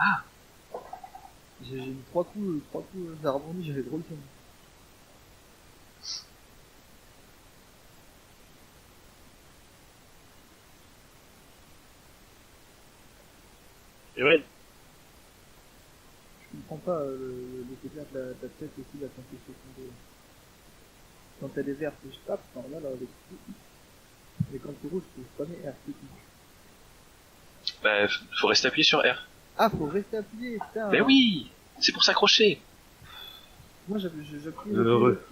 Ah. J'ai mis 3 coups, ça a rebondi, j'ai fait drôle de Et ouais. Je comprends pas le côté de ta tête aussi, la sensation de... Quand elle est verte, je tape, enfin là, avec tout. Mais quand c'est rouge, je peux spammer R. Bah, faut rester appuyé sur R. Ah, faut rester appuyé, putain. Mais oui, c'est pour s'accrocher. Moi, j'appuie Heureux.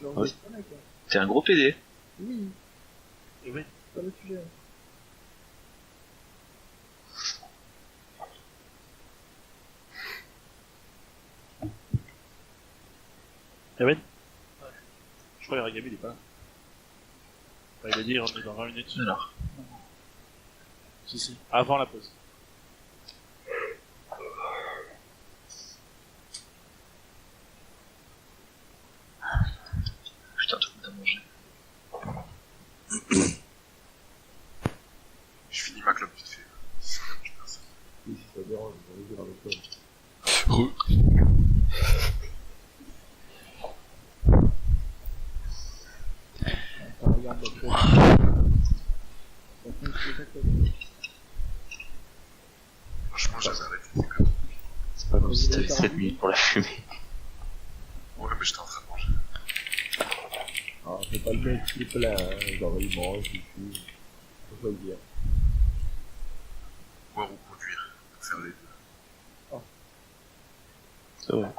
Genre, Ouais. pas mec, hein. T'es un gros PD. Oui, Et ouais. c'est pas le sujet. Et ouais. Je crois que Ragami il est pas là. Bah, il a dit on est dans 20 minutes. Alors. Si. Avant la pause. Putain, tout le monde a mangé. Je finis ma clope vite fait. Oui, si ça dérange, je vais dire avec toi. Ça regarde la tête. Ça fait une spectacle. Franchement, j'avais arrêté. C'est pas comme si t'avais 7 minutes pour la fumer. Ouais, mais j'étais en train de manger. Ah, c'est pas le mec qui est plein, hein. Genre, il mange, il fume. Faut choisir. Boire ou conduire. Faut faire les deux. C'est vrai.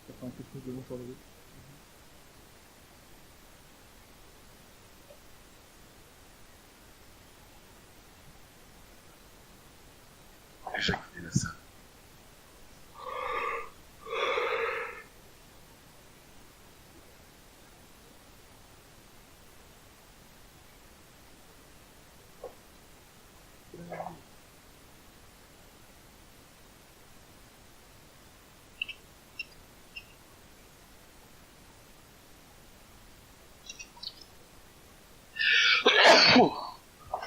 Ça fait un quelque chose de bon sur le route. Éjaculer la salle.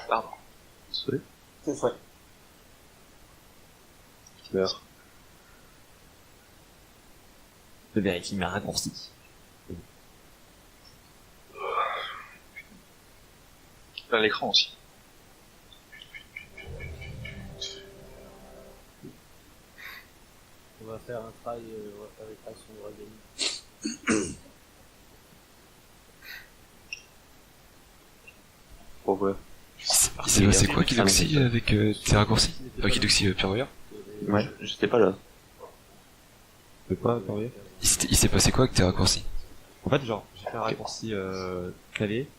Pardon. Désolé. C'est vrai. Je meurs. Je vérifie mes raccourcis. Plein l'écran aussi. On va faire un travail avec l'action de Ragami. Pourquoi? C'est quoi Kidoxy avec tes raccourcis? Kidoxy Pierre Royer? Ouais, j'étais pas là. Tu peux pas, Pierre. Il s'est passé quoi avec tes raccourcis? En fait, genre, j'ai fait un raccourci clavier,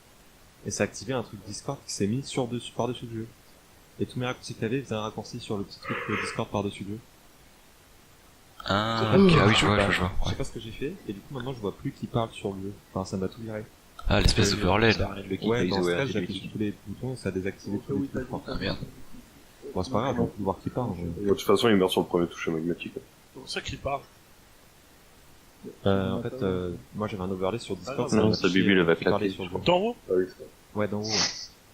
et ça a activé un truc Discord qui s'est mis par-dessus le jeu. Et tous mes raccourcis clavier faisaient un raccourci sur le petit truc Discord par-dessus le jeu. Ah, ok, ah oui, je vois. Je Ouais. sais pas ce que j'ai fait, et du coup maintenant je vois plus qui parle sur le jeu. Enfin, ça m'a tout viré. Ah, l'espèce d'overlay là. Ouais, dans ce cas, j'ai appuyé sur tous les boutons et ça a désactivé tous les trucs. Ah merde. Bon, c'est pas grave, on peut voir qui parle. De toute façon, il meurt sur le premier toucher magmatique. C'est pour ça qu'il parle. En fait, moi j'avais un overlay sur Discord. Non, ça Bubu, il va claquer. sur le jeu. D'en haut? Ah oui, c'est ça. Ouais, d'en haut.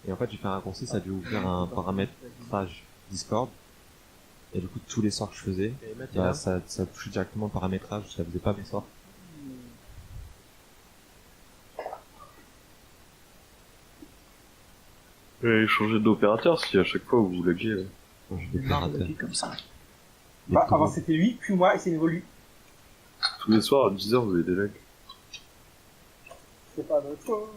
Et en fait, j'ai fait un raccourci, ça a dû ouvrir un paramétrage Discord. Et du coup, tous les sorts que je faisais, bah, ça touchait directement le paramétrage, ça faisait pas mes sorts. Et changer d'opérateur si à chaque fois vous laguez. Quand j'ai des opérateurs. comme ça. Bah, avant c'était lui, puis moi, et c'est évolue. Tous les soirs à 10h vous avez des lags. C'est pas notre faute.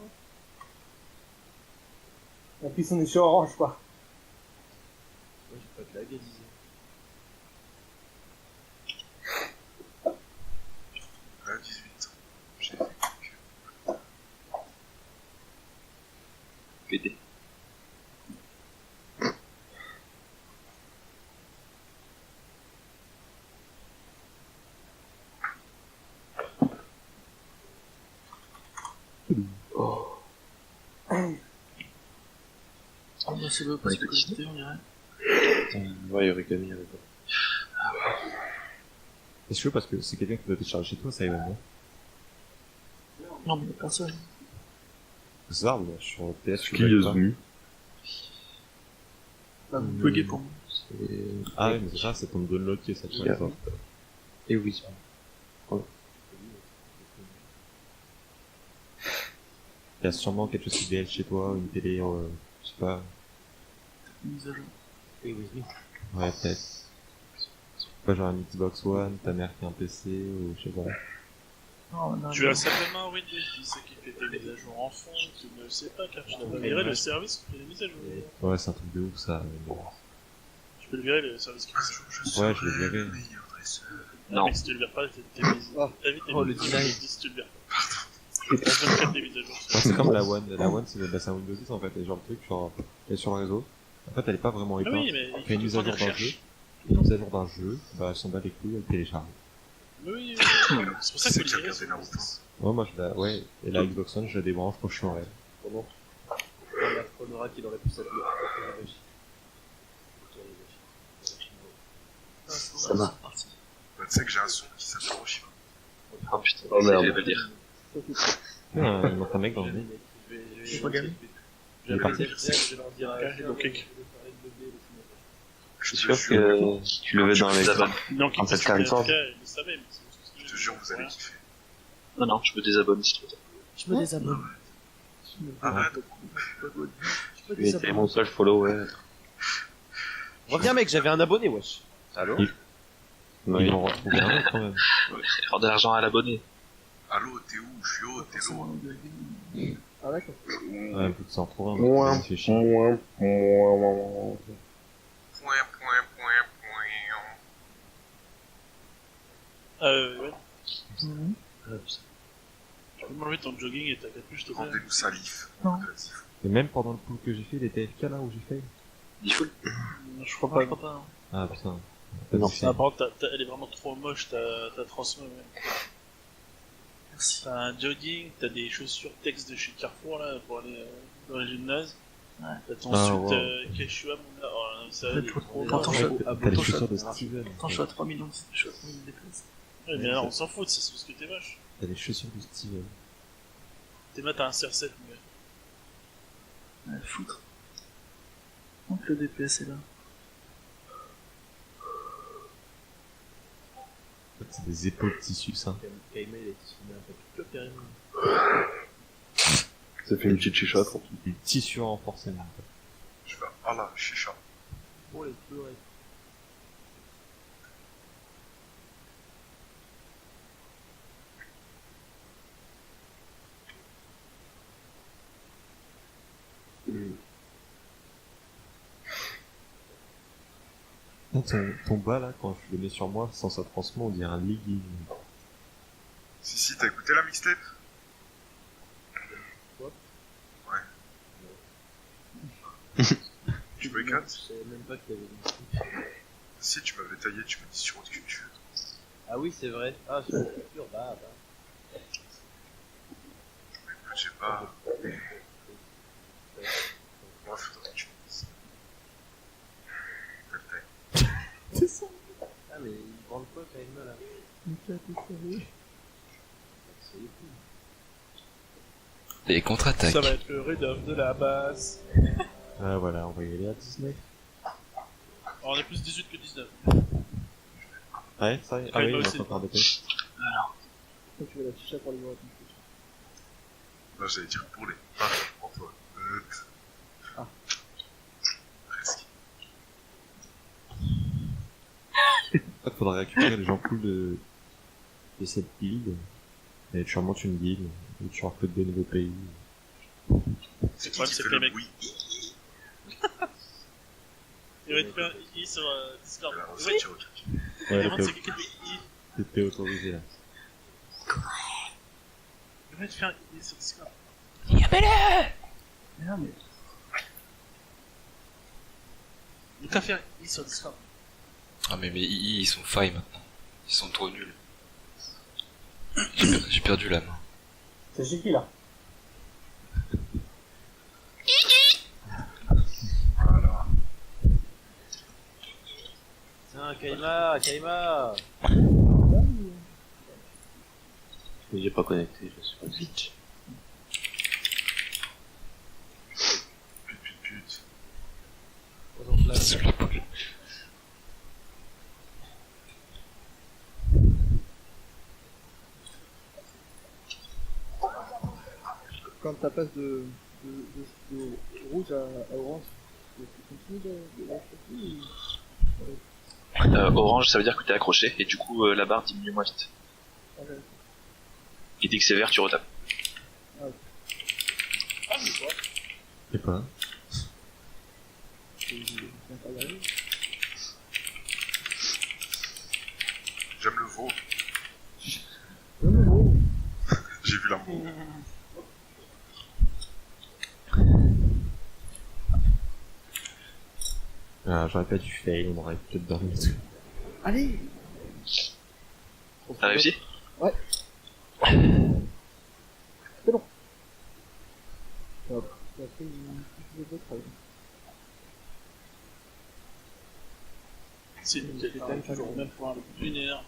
En plus, on est sur Orange, quoi. Moi, j'ai pas de lag à diser. À 18. J'ai fait que... PD. Oh, bah, c'est le parce que j'étais, on dirait. Ouais, Yorikami avec toi. C'est chaud parce que c'est quelqu'un qui doit télécharger chez toi, ça Evan, non? Non, mais personne. C'est ça, moi, sur PS, Qui est venu? Bah, vous Hmm. buguez pour moi. Ah oui, mais c'est ça, c'est ton download qui est ça. Yeah. Et oui. Il y a sûrement quelque chose qui DL chez toi, une télé, je sais pas. Mise à jour. Oui, oui, oui. Ouais, peut-être. Pas genre un Xbox One, ta mère qui a un PC, ou je sais pas. Non, non, Tu as simplement Windows 10 qui fait des mises à jour en fond, tu ne le sais pas car tu n'as pas viré le service qui fait les mises à jour. Ouais, c'est un truc de ouf ça. Mais bon. Tu peux le virer le service qui fait les mises à jour. Ouais, je l'ai viré. le meilleur dresseur. Non, mais si tu le vires pas, t'es mises. Évite les Oh, le mises à jour deny. si tu le vires pas. Je vais faire des mises à jour. Ouais, c'est comme la One. La One, c'est un Windows 10 en fait. Et genre le truc, genre, elle est sur le réseau. En fait, elle est pas vraiment Ah éteinte. oui, mais Elle fait une il mise faut à des jour d'un jeu. recherches. Une mise à jour d'un jeu, bah, elle s'en bat les couilles, elle télécharge. Oui, oui, oui. C'est pour ça C'est qu'il qui faut a le virer. regardé Naruto. Ouais, moi je la, ouais. Et la Xbox One, je la débranche quand je suis en rêve. Comment il y a Chronora qui aurait pu s'appeler Hiroshi. Ça va. Bah, tu sais que j'ai un son qui s'appelle Hiroshima. Oh putain. Oh merde. Je vais dire. Il y a un mec dans le nez. J'ai pas gagné. Il est parti. Je leur dirai. Ok, donc, Je suis sûr que si tu le mets dans les... donc, En fait, ça il record. le savait, mais c'est Je te jure, vous allez kiffer. Non, non, je me désabonne si tu veux. Je me désabonne. Arrête. Tu étais mon seul follow, ouais. Reviens, mec, j'avais un abonné, wesh. Allô Oui. Ils vont retrouver un autre quand même. Faire de l'argent à l'abonné. Allô, t'es où? Je suis haut, t'es loin. Ah, d'accord. Ouais, faut que ça en trouve un. Mouin. Ça fait chier. Mouin. Point. Ouais. Mhm. Tu peux m'enlever ton jogging et ta capuche totale. Rendez-nous salif. Non. Et même pendant le pool que j'ai fait, il était FK là où j'ai fait. Je crois pas. Je crois pas. Hein. Ah putain. Non. Ah, par contre, elle est vraiment trop moche, ta transmo. Merci. T'as un jogging, t'as des chaussures texte de chez Carrefour là pour aller dans les gymnases. Ouais. T'as ton Ah, suit wow. Quechua, mon gars. Oh, non, ça, Ouais, il est trop, trop- trop. Attends, je- T'as les chaussures de Steven. Attends, je suis à 3 millions, je suis à 3 millions de dépenses. Ouais, mais alors on s'en fout, c'est parce que t'es moche. T'as les chaussures de Steven. T'es là, t'as un CR7, mon gars. Ouais, foutre. Donc le DPS est là. En fait, c'est des épaules de tissu ça. Kaima, il a été soumis un peu plus que Karim. Ça fait une petite chicha, quoi. Des tissus renforcés. même. Je vais à la chicha. Oh, les pleurer. Ton bas là, quand je le mets sur moi, sans sa transmo, on dirait un legging. Si, t'as écouté la mixtape? Tu me Je cannes? savais même pas qu'il y avait une... Si, tu m'avais taillé, tu m'as dit sur haute culture. Ah oui, c'est vrai. Ah, sur la culture, bah. Écoute, j'ai pas... Moi, faudrait que tu me dises. Quelle taille? Ah, mais il branle quoi, Kaima, là? C'est cool. Les contre-attaques. Ça va être le Red of de la base. Ah voilà, on va y aller à 19. Alors, on est plus 18 que 19. Ouais, ça y est. Ah Ouais, oui, moi il aussi. va encore des pêches. Toi, tu veux la chicha pour les voir. Là, j'allais dire pour les... Ah, pour toi. Ah. Presque. En fait, faudrait récupérer les gens cool de cette guilde. Et tu remontes une guilde. Et tu recrutes des nouveaux pays. C'est Ouais, qui c'est fait que les le mecs. bruit? Il va te faire un i sur Discord. La Oui, recette sur haute culture. Ouais, demande là, c'est quelqu'un qui t'es autorisé là. il va te faire un i sur Discord. Mais non, mais. Il t'a fait un i sur Discord. Ah mais II, ils sont failles maintenant. Ils sont trop nuls. J'ai perdu la main. C'est chez qui là? Voilà. Tiens, Kaima. J'ai pas connecté, je suis pas vite. Pute. Présente là. Sous la poule. Quand ça passe de rouge à orange, tu continues de l'acheter ou... Orange, ça veut dire que t'es accroché, et du coup, la barre diminue moins vite. Ah, ouais. Et dès que c'est vert, tu retapes. Et pas. J'aime le veau. J'ai vu l'amour. Ah, j'aurais pas dû fail, on aurait peut-être dormi dessus. Allez. T'as réussi? Ouais. C'est bon. Hop. Ça fait une petite autre. C'est nickel, t'as toujours au même point, avec 1 heure.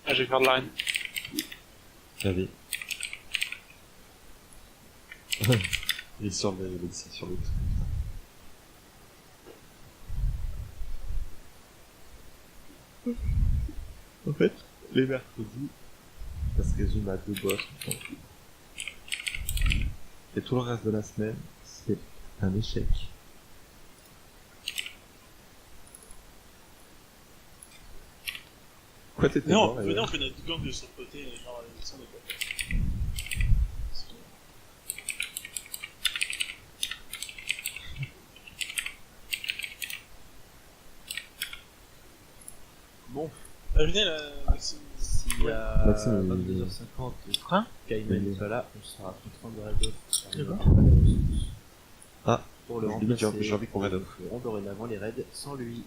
Ah, je vais faire de l'arène. J'avais. Il est sur le sur le truc. En fait, les mercredis, ça se résume à 2 boss. Et tout le reste de la semaine, c'est un échec. Quoi, t'étais Non, mort, venez, on fait notre gang de son côté, genre, sans de quoi. Bon, Venez là, Maxime. s'il y a Maxime, 22h50, Hein Kaiman Oui. n'est pas là, on sera contraint de raid off. D'accord. Ah, Pour le limite, j'ai remplacer, envie qu'on raid off. nous ferons dorénavant les raids sans lui.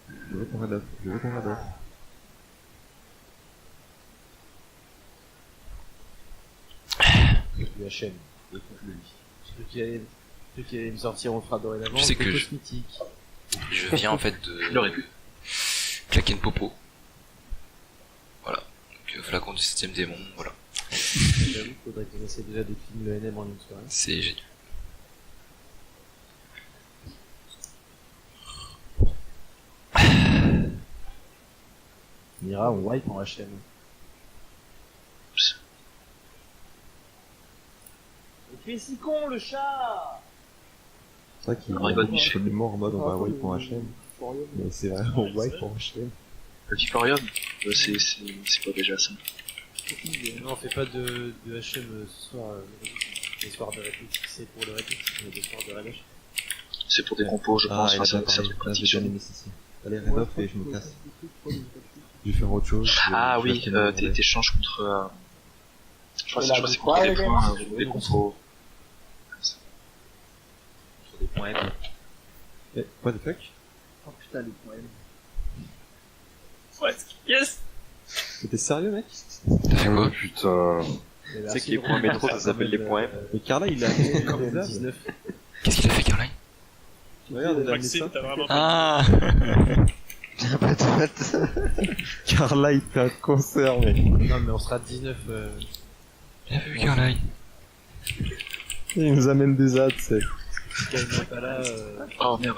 Je veux qu'on raid off. Je veux qu'on raid off. Du HM, écoute-le lui. Ceux qui allaient me sortir, on fera dorénavant. Tu sais que c'est je- cosmétique. Je viens en fait Il aurait de pu. claquer une popo. Voilà. Donc, flacon du 7ème démon, voilà. J'avoue qu'il faudrait qu'on essaie déjà de clean le NM en une soirée. C'est génial. Mira, on wipe en HM. Il fait si con le chat! C'est vrai qu'il On rigole, est Michel. absolument en mode on va wipe en HM. Mais c'est vraiment wipe en HM. Le Viporium, c'est pas déjà ça. Non, on fait pas de HM ce soir, les soirs de réplique, c'est pour le réplique, mais des soirs de raid. C'est pour des compos, je pense, il a enfin, bien c'est un parlé. truc Ah, pratique j'ai sur bien nous. aimé ceci. Allez, raid off et je me casse. Je vais faire autre chose. Ah je vais oui, acheter mon volet. t'échanges contre... Je crois Et que la c'est victoire, contre des les gars. points, des compos. Sur des points M. Eh, what the fuck? Oh putain, les poèmes. Ouais, yes! T'es sérieux, mec? T'as fait quoi? Putain. C'est que les points métro, ça s'appelle les points M. Mais Carla, il a comme ça. 19. Qu'est-ce qu'il a fait, Caroline? Regarde, elle a mis Maxime, ça. t'as vraiment Ah! Carla, il fait un concert, mec. Non, mais on sera 19. Bien vu, Caroline. Il nous amène des ads, c'est. Si Kaiman n'est pas là, Oh merde.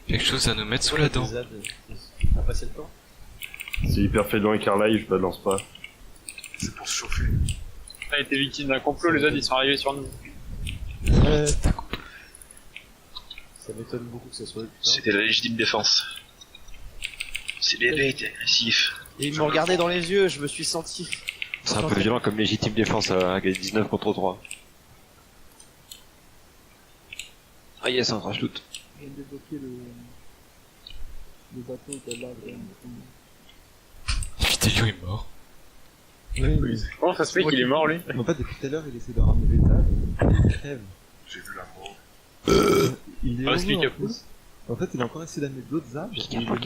Quelque chose à nous mettre sous la dent. des ads, on a passé le temps. C'est hyper fainéant et Carlisle, je balance pas. C'est pour se chauffer. On a été victime d'un complot, les autres ils sont arrivés sur nous. Ouais. Ça m'étonne beaucoup que ça soit eux, putain. C'était la légitime défense. Ces bébés étaient agressifs. Et ils m'ont regardé dans les yeux, je me suis senti. C'est un peu violent comme légitime défense à 19 contre 3. Ah yes, un crash loot. Je viens de débloquer le bateau de là. Fidelio est mort. Comment ça se fait qu'il est mort lui? En fait, depuis tout à l'heure, il essaie de ramener les ads. Il crève. J'ai vu la mort. Il est Ah, heureux, explique en un plus. En fait, il a encore essayé d'amener d'autres ads. et il est mort.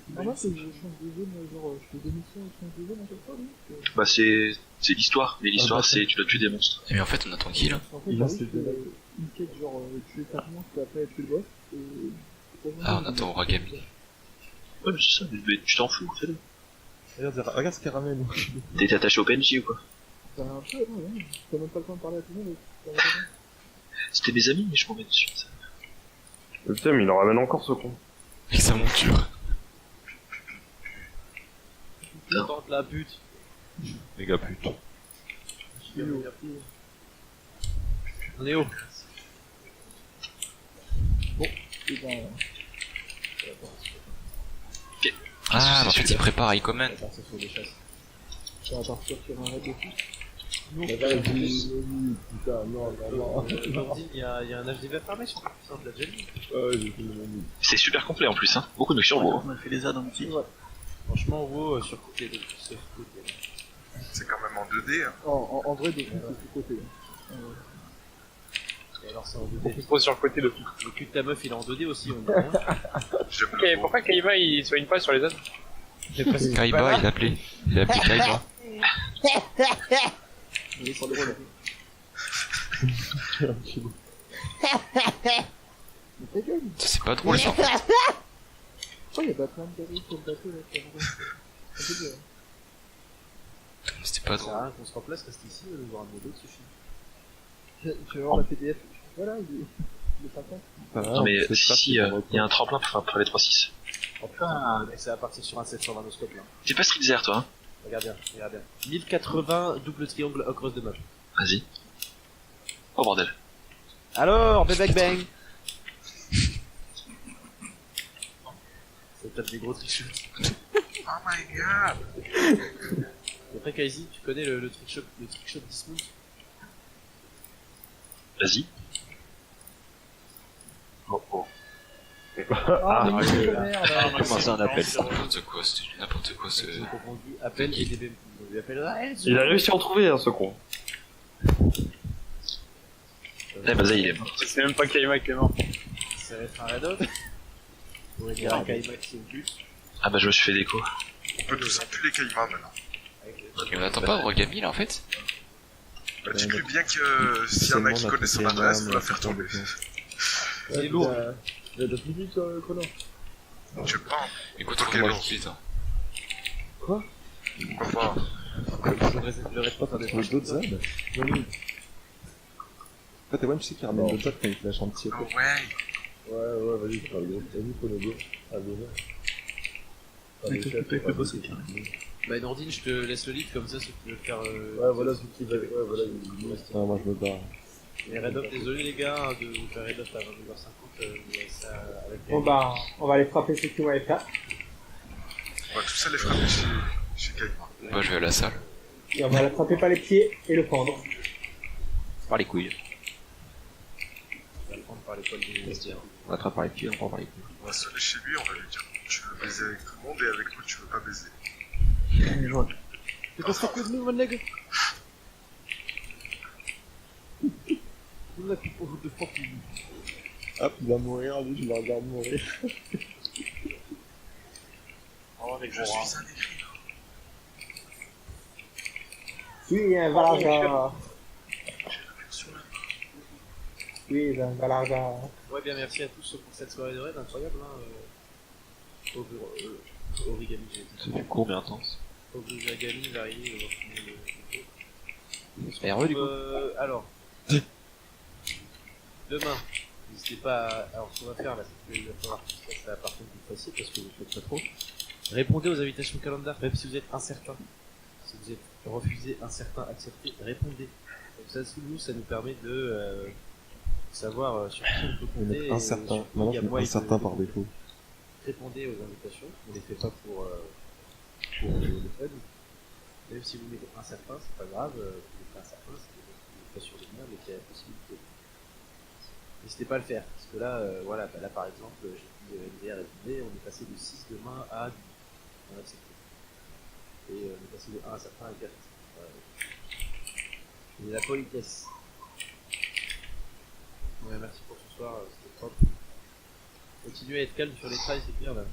C'est normal que je change de zone, genre je fais des missions et je change de zone à chaque fois, oui. Bah c'est l'histoire, mais l'histoire Ah, bah, c'est tu dois tuer des monstres. Mais en fait, on attend qui là? En fait, Il bah lance oui, les je fais deux. une quête genre tuer 4 monstres et après tuer le boss. Et... Ah, on attend Origami. Ouais, mais c'est ça, mais tu t'en fous, fais-le. Regarde ce qu'elle ramène. T'es attaché au PNJ ou quoi? T'as un peu, non, t'as même pas le temps de parler à tout le monde. C'était mes amis, mais je m'en mets dessus. Ça. Putain, mais il en ramène encore ce con. Avec sa monture. Tente la pute. Méga pute. On est où? Et ben, Ah, mais en fait, il prépare à Icoman. On va partir sur des chasses. ça va partir sur un raid de fou. Mais vas-y, putain, non, non. Nordine, il y a un HDV fermé sur le de la Jelly. Ouais, j'ai fait le même. C'est super complet en plus, hein. Beaucoup de sur WoW. On a fait les add en petit. Franchement, WoW sur côté de sur côté. C'est quand même en 2D. Hein. En vrai, de fou, c'est tout côté. Et alors c'est en 2D. Pose sur le côté de tout. Le cul de ta meuf il est en 2D aussi, on dit rien. J'aime Ok, le beau. pourquoi Kaiba il soigne pas sur les autres? Kaiba, il a appelé. Il a appelé Kaiba. Il est sur le rôle. Mais ta gueule, Ça, c'est pas drôle, ça. pourquoi il y a Batman qui arrive sur le bateau là? C'est un peu dur. C'était pas Ça sert drôle. à rien qu'on se remplace, reste ici, nous voir un modèle suffit. Je vais voir la PDF. Voilà, il est 50. Non, mais si, il y a un tremplin pour les 3-6. Oh putain, et ça va partir sur un 720 noscope là. T'es pas Street Zer, toi, hein? Regarde bien, regarde bien. 1080 double triangle across de map. Vas-y. Oh bordel. Alors, bébé bang. Ça tape des gros trickshots. Oh my god! Après Kaizi, tu connais le trickshot Dismount? Vas-y. Oh oh. Ah, mais il est merde! Comment ça, un appel? N'importe quoi, c'était n'importe quoi, ce... J'ai confondu appel et DB. On lui appelle. Il a réussi à en trouver, hein, ce con. Eh, vas-y, il est mort. C'est même pas Kaiba qui est mort. Ça va être un red hot. On pourrait dire un Kaiba qui est au plus. Ah bah, je me suis fait déco. On peut tous enculer Kaima maintenant. Mais on attend pas Origami, là, en fait? Bah, dites-lui bien que s'il y en a qui connaissent son adresse, faut la faire tomber. C'est lourd. Il a d'autres minutes, connard. Tu prends. Écoute, Ok, on va bon. vite, hein. Pourquoi pas? Le red spot a des Avec d'autres ZAD? Oui. En fait, ouais, tu sais qu'il ramène d'autres ZAD quand il flash en petit. Oh ouais! Ouais, vas-y, c'est pas le gros. Vas-y, faut le go. Allez, Avec le boss, Bah Nordine, je te laisse le lead comme ça si tu veux faire. Ouais, voilà, ce qui va. Ouais, voilà, il moi, je me barre. Les red up, désolé les gars de vous faire red up à 22h50. Mais ça avec Bon bah, on va aller frapper ceux qui vont être là. On va tous aller frapper chez Kaima. Moi, je vais à la salle. Et on va l'attraper par les pieds et le pendre. Par les couilles. on va le prendre par l'école du vestiaire. On l'attrape par les pieds, on prend par les couilles. On va se aller chez lui, on va lui dire tu veux baiser avec tout le monde et avec nous tu veux pas baiser. Tu passes pas de nous, mon nègre. On a plus pour de fucking. Hop, il va mourir, lui, je le regarde mourir. Oh, les Je gros rats. suis un écrivain. Oui, un Valaga. Oui, un Valaga. Ouais, bien merci à tous pour cette soirée de raid incroyable. Hein, Origami, j'ai dit. C'est du court mais intense. Origami, varié, C'est heureux, du coup. Alors, demain, n'hésitez pas à... Alors, ce qu'on va faire là, c'est qu'il va falloir que ça soit par contre plus facile parce que vous ne faites pas trop. Répondez aux invitations calendar, même si vous êtes incertain. Si vous êtes refusé, incertain, accepté, répondez. Comme ça, nous, ça nous permet de savoir sur qui on peut On compter. est et incertain. sur qui Maintenant, il y a je suis moyen incertain de- par défaut. Répondez aux invitations, on les fait pas pour le fun. Même si vous êtes incertain, c'est pas grave, vous êtes incertain, c'est pas sûr de venir, mais qu'il y a la possibilité. N'hésitez pas à le faire, parce que là, voilà, bah là par exemple, j'ai dit MDR et MD, on est passé de 6 demain à 10. On a accepté. Et on est passé de 1 à certain à 4. Et la politesse. Ouais, merci pour ce soir, c'était propre. Continuez à être calme sur les trails, c'est bien là.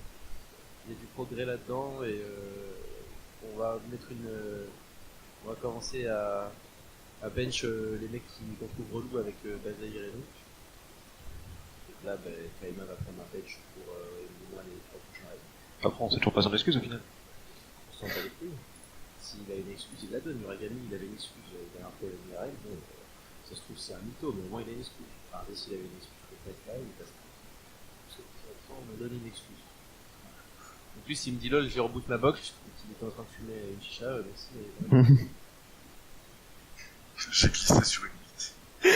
Il y a du progrès là-dedans et on va mettre on va commencer à bench les mecs qu'on trouve relous avec Bazaïr et nous. Donc là, Kaima va prendre un bench pour les 3 prochains raids. Après, on sait toujours pas son excuse au final. On s'en bat les couilles. S'il a une excuse, il la donne. Murakami, il avait une excuse, il avait un problème de règle. Bon, ça se trouve, c'est un mytho, mais au moins il a une excuse. Enfin, s'il avait une excuse, il peut pas être là, il passe. Parce que on me donne une excuse. En plus, il me dit lol, j'ai reboot ma box. Il était en train de fumer une chicha, merci. Mais... J'ai glissé sur une bite. Je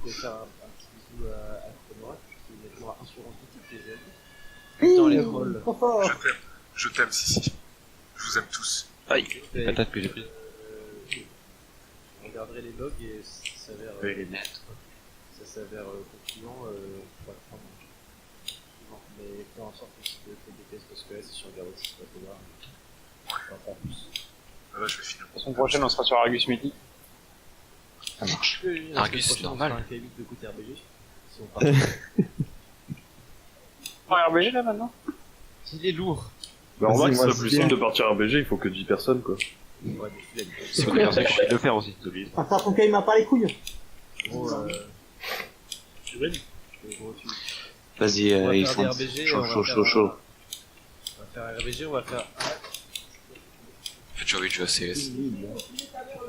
vais faire un petit bisou à Konora, qui est nettement assurance boutique déjà. Putain, les trolls. Trop fort. Je t'aime, Sissi. Je vous aime tous. Aïe, patate que j'ai prise. On regarderait les logs et ça s'avère. Les nettes. Ça s'avère concluant pour la fin. Mais faire en sorte aussi de faire des tests parce que là, si on regarde aussi, ça va voir. On va faire plus. Ah bah, je vais finir. La semaine prochaine, on sera sur Argus Mythique. Ça marche. Argus, c'est normal. On fera un K8 de côté RBG. Si on part. RBG là maintenant? Il est lourd. Bah, remarque, c'est plus simple de partir à BG, il faut que 10 personnes, quoi. Ouais, mais flemme. C'est pour dire ça que j'ai envie de le faire aussi, j'ai oublié. Attends, ton cas, il m'a pas les couilles. Gros, Vas-y, on va ils faire font des RBG, chaud, on va chaud, faire chaud, chaud. On va faire RBG, on va faire. En fait, j'ai envie de jouer à CS.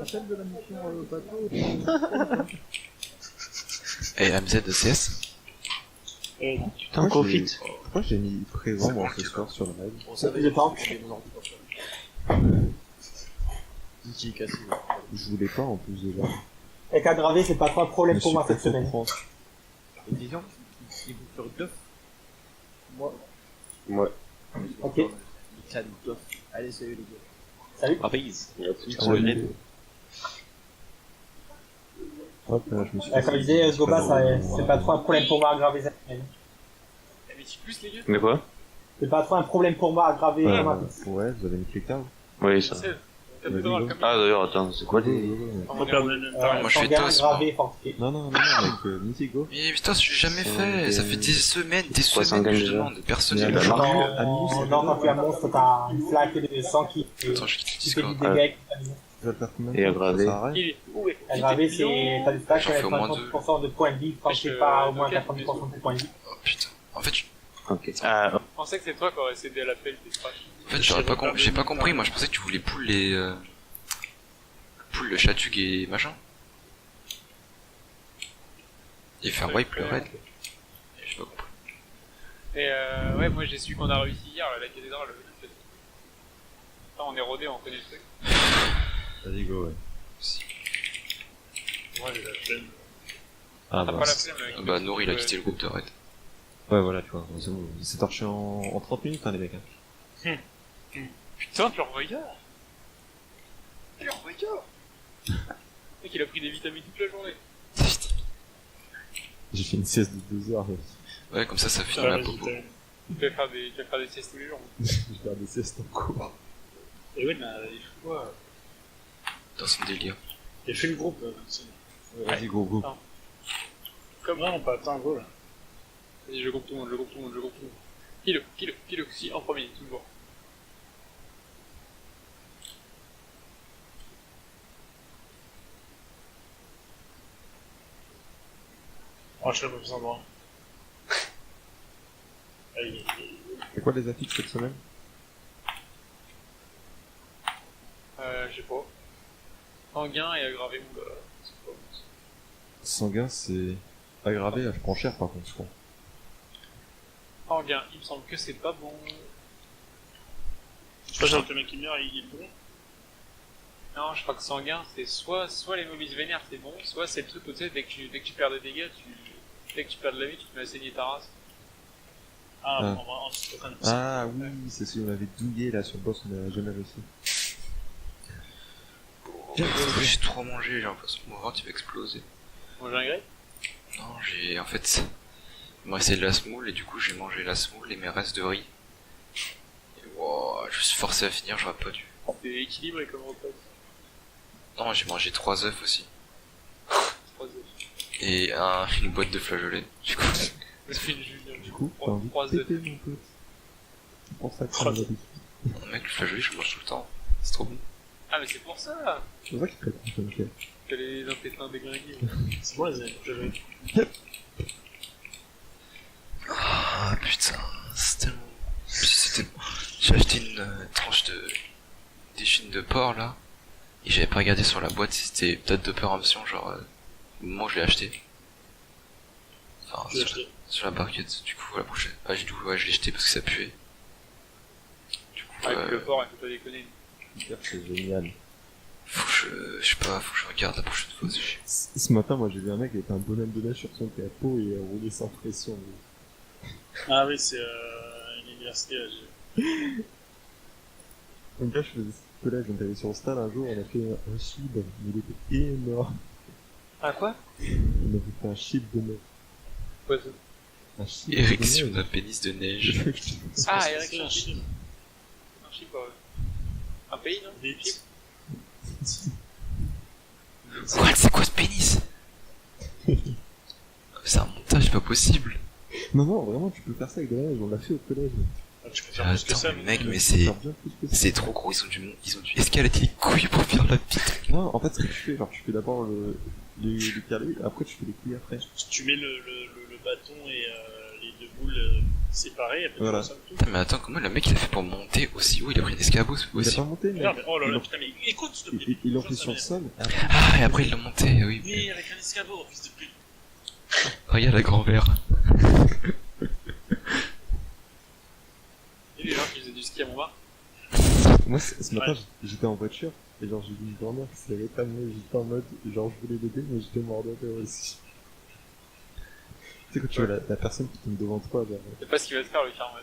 Rappelle de la mission bateau. Et MZ de CS? Putain, profite. Pourquoi j'ai mis présent moi ce soir sur le live? On savait de temps. que mon ordi pour ça. Qui est cassé. Je voulais pas en plus déjà. Et qu'à graver, c'est pas trop un problème Je pour suis moi pas cette semaine. comprendre. Et des gens qui vous feront bluff. Moi. Ouais. Ok. Les clans bluff. Allez, salut les gars. Salut. Rapide. Sur le net. Hop, là, je me suis Comme je disais, Goba, c'est pas trop un problème pour moi à graver cette semaine. Plus les gars? Mais quoi? C'est pas trop un problème pour moi à graver Ouais, comme un ouais, vous avez mis les cartes. Oui, ça. Ah, d'ailleurs, attends, c'est quoi les... Moi, je suis Sanguin, toast, gravé, fortifié. Non, non, non, avec Mythico. Mais putain, je l'ai jamais fait. Ça fait des semaines, Quoi, ça que gagne je déjà demande. Personne Il y a ne la me marque. marque. Non, quand tu as un monstre, t'as une flaque de sang qui Attends, je quitte le qui fait du Discord. dégât. Tu vas le faire combien de Et temps? aggravé. Ça arrête? Il est où? À graver, c'est, t'as des stacks J'en avec fais au moins 50% de points de vie quand c'est pas au moins 90% de points de vie. Oh putain. En fait, Ok. Ah, Je pensais que c'est toi qui aurais cédé à l'appel des crashs. j'ai pas compris. Moi, je pensais que tu voulais pull les, pull le Chatug et machin. Et faire wipe le raid. J'ai pas compris. Et ouais, moi j'ai su qu'on a réussi hier, la cathédrale. On est rodé, on connaît le truc. Vas-y, go, ouais. Moi j'ai la flemme. Ah, T'as bah. pas la flemme avec Bah, Nour, il a quitté le groupe de raid. Ouais, voilà, tu vois. C'est bon. Il s'est torché en 30 minutes, hein, les mecs. Hein. Putain, tu regardes. Tu regardes. Le mec il a pris des vitamines toute la journée. J'ai fait une sieste de 2 heures. Ouais, comme ça finit ma popo. Tu vas faire des siestes tous les jours. Je vais faire des siestes en cours. Et ouais, mais il faut quoi? Dans son délire. Il a fait le groupe. Vas-y, go, go. Comme là, on peut atteindre un goal. Vas-y, je groupe tout le monde, je groupe tout le monde, je groupe tout le monde. Kilo, si, en premier, tout le monde. Oh, je suis pas besoin de moi. Allez. C'est quoi les affiches cette semaine? Je sais pas. Sanguin et aggravé, mon gars. C'est pas bon. Sanguin, c'est aggravé, là, je prends cher par contre, je crois. Sanguin, il me semble que c'est pas bon. Je crois que le mec qui meurt, il est bon. Non, je crois que sanguin, c'est soit les mobiles vénères, c'est bon, soit c'est le truc où tu sais, dès que tu perds des dégâts, dès que tu perds de la vie, tu te mets à saigner ta race. Ah, Ah oui, c'est celui qu'on avait douillé là sur le boss, on a jamais réussi. J'ai trop mangé, j'ai l'impression que mon ventre il va exploser. Manger un grey? Non, en fait, il me restait de la semoule et du coup j'ai mangé la semoule et mes restes de riz. Et wow, je me suis forcé à finir, j'aurais pas dû. C'est équilibré comme repas. Non, j'ai mangé 3 œufs aussi. 3 œufs. Et une boîte de flageolets. Du coup, Du coup, t'as envie de péter, mon pote. C'est pour ça que ça m'a dit. mec, le flageolet, je le mange tout le temps. C'est trop bon. Ah, mais c'est pour ça C'est pour ça qu'il te répond comme ça. que les intestins déglingués. C'est bon, les flageolets. Ah putain, j'ai acheté une tranche des chines de porc là, et j'avais pas regardé sur la boîte si c'était date d'opération, genre au moment où je l'ai acheté. Enfin, sur la barquette, du coup la prochaine. Ah j'ai dit ouais, je l'ai jeté parce que ça puait. Du coup, Avec le porc, il faut pas déconner. C'est génial. faut que je sais pas, faut que je regarde la prochaine fois. Ce matin, moi, j'ai vu un mec avec un bonhomme de neige sur son capot et roulé sans pression. Ah oui, c'est l'université. Donc là, je faisais ce collège, on est allé sur le stade un jour, on a fait un chib, mais il était énorme. Ah quoi? On avait fait un chib de neige. Quoi ça? Un chib Érection de d'un pénis de neige. Ah, érection, un chip. Un chip, ouais. Un pays, non? Des chip. What, c'est quoi ce pénis? C'est un montage pas possible. Non, non, vraiment, tu peux faire ça avec de la neige, on l'a fait au collège. Ah, tu peux faire plus que ça. Attends, mec, mais Tu peux faire bien plus que ça. c'est trop gros, ils ont dû escalader les couilles pour faire la bite. Non, en fait, ce que tu fais, genre, tu fais d'abord les carrés, après tu fais les couilles après. Tu mets le bâton et les deux boules séparées, après Voilà. tu fais ça tout. Putain, mais attends, comment le mec il a fait pour monter aussi haut? Il a pris une escabeau Il a aussi. pas monté, mais Non, mais oh là Ils là, l'ont- putain, mais écoute, s'il te plaît. ils l'ont fait sur le sol. Ah, et après ils l'ont monté, oui. Oui, avec un escabeau, fils de pute. Regarde la grand-mère. Et les gens qui faisaient du ski à Montmartre? Moi, ce matin, j'étais en voiture, et genre, j'ai vu une grand-mère qui s'est rétamée, j'étais en mode, genre, je voulais l'aider, mais j'étais mort de rire aussi. Tu sais, quand tu vois la personne qui tombe devant toi, genre, Je sais pas ce qu'il va te faire, le faire,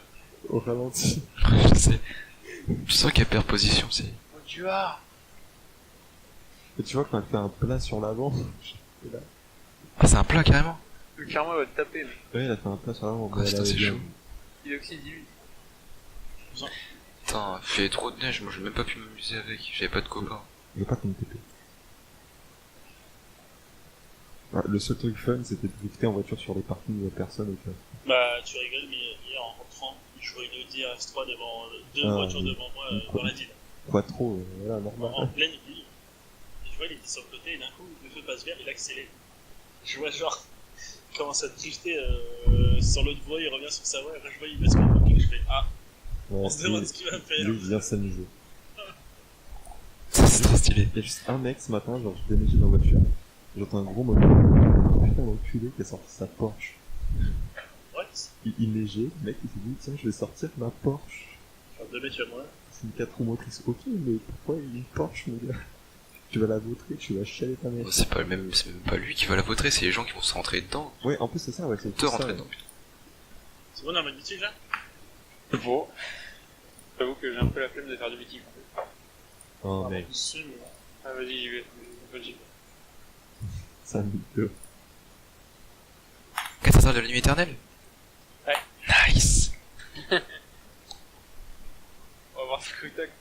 au ralenti. Je sais. Je sens qu'elle perd position, c'est... Oh, tu as! Et tu vois, quand elle fait un plat sur l'avant, et là, Ah, c'est un plat carrément? Le karma va te taper, mec. ouais, elle a fait un plat sur l'avant, Ah, mais elle putain, avait c'est bien. chaud. Il oxyde dilute. Putain, il fait trop de neige, moi j'ai même pas pu m'amuser avec, j'avais pas de copains. Je veux pas qu'on me TP. Ouais, le seul truc fun, c'était de drifter en voiture sur les parkings où il y a personne et que... Bah, tu rigoles, mais hier en rentrant, je voyais deux DRS3 devant, deux voitures devant moi dans la ville. Quattro, voilà, normal. En pleine ville. Et je vois, il était sur le côté, et d'un coup, le feu passe vert, il accélère. Je vois, genre, il commence à drifter sur l'autre voie, il revient sur sa voie, et après je vois, il bascule le parking, je fais ah, Ouais, on se demande ce qu'il va faire. lui, il vient s'amuser. Ça c'est trop stylé. Il y a juste un mec ce matin, genre je déneigeais ma voiture, j'entends un gros moteur, putain l'enculé qui a sorti sa Porsche. What? Il neigeait, le mec il s'est dit tiens je vais sortir ma Porsche. Genre 2 mètres à moi. C'est une 4 roues motrices, ok mais pourquoi il y a une Porsche mon gars? Tu vas la vautrer, tu vas chialer ta mère. Bon, c'est même pas lui qui va la vautrer, c'est les gens qui vont se rentrer dedans. Ouais en plus c'est ça, ouais c'est Te ça. rentrer Ouais. dedans. C'est bon, on a un mode meeting là? Bon. J'avoue que j'ai un peu la flemme de faire du meeting. En fait. Oh mec, Si, mais... Ah, vas-y, j'y vais. J'y vais. ça me dit 4 heures de la nuit éternelle? Ouais. Nice! On va voir ce spectacle,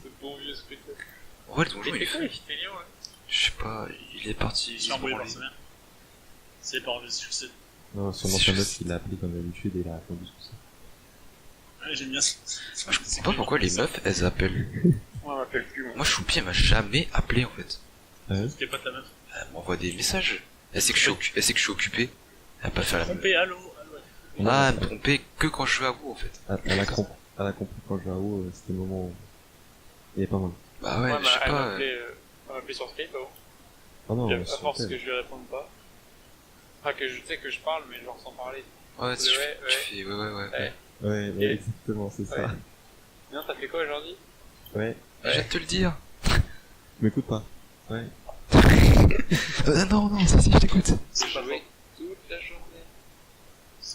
ce bon vieux spectacle. Ouais, le donjon Il il est fait quoi, fait. les Fitelions, là? Je sais pas, il est parti. Il s'est embrouillé par sa mère. C'est pas enlevé sur cette. Non, sûrement sa meuf il l'a appelé comme d'habitude et il a répondu tout ça. Ouais, j'aime bien ça. Je comprends pas pourquoi les meufs elles appellent. Moi, elle m'appelle plus, moi. Moi, Choupi elle m'a jamais appelé en fait. C'était pas ta meuf. Elle m'envoie des messages. Elle sait que je suis occupé. Elle va pas faire la même. Trompé, allô, allô. Ah, elle me trompait que quand je suis à vous en fait. Elle a compris quand je vais à haut, c'était le moment où il est pas mal. Bah ouais, je sais Elle pas. m'a appelé sur Skype avant. Ah non, À force que je lui réponde pas. Enfin, que je sais que je parle, mais genre sans parler. Ouais, tu Ouais. fais ouais. Ouais, Et- exactement, c'est ça. Ouais. Non, t'as fait quoi aujourd'hui? Ouais. Je viens de te le dire. M'écoute pas. Ouais. Non, ça si, je t'écoute. C'est pas joué toute la journée.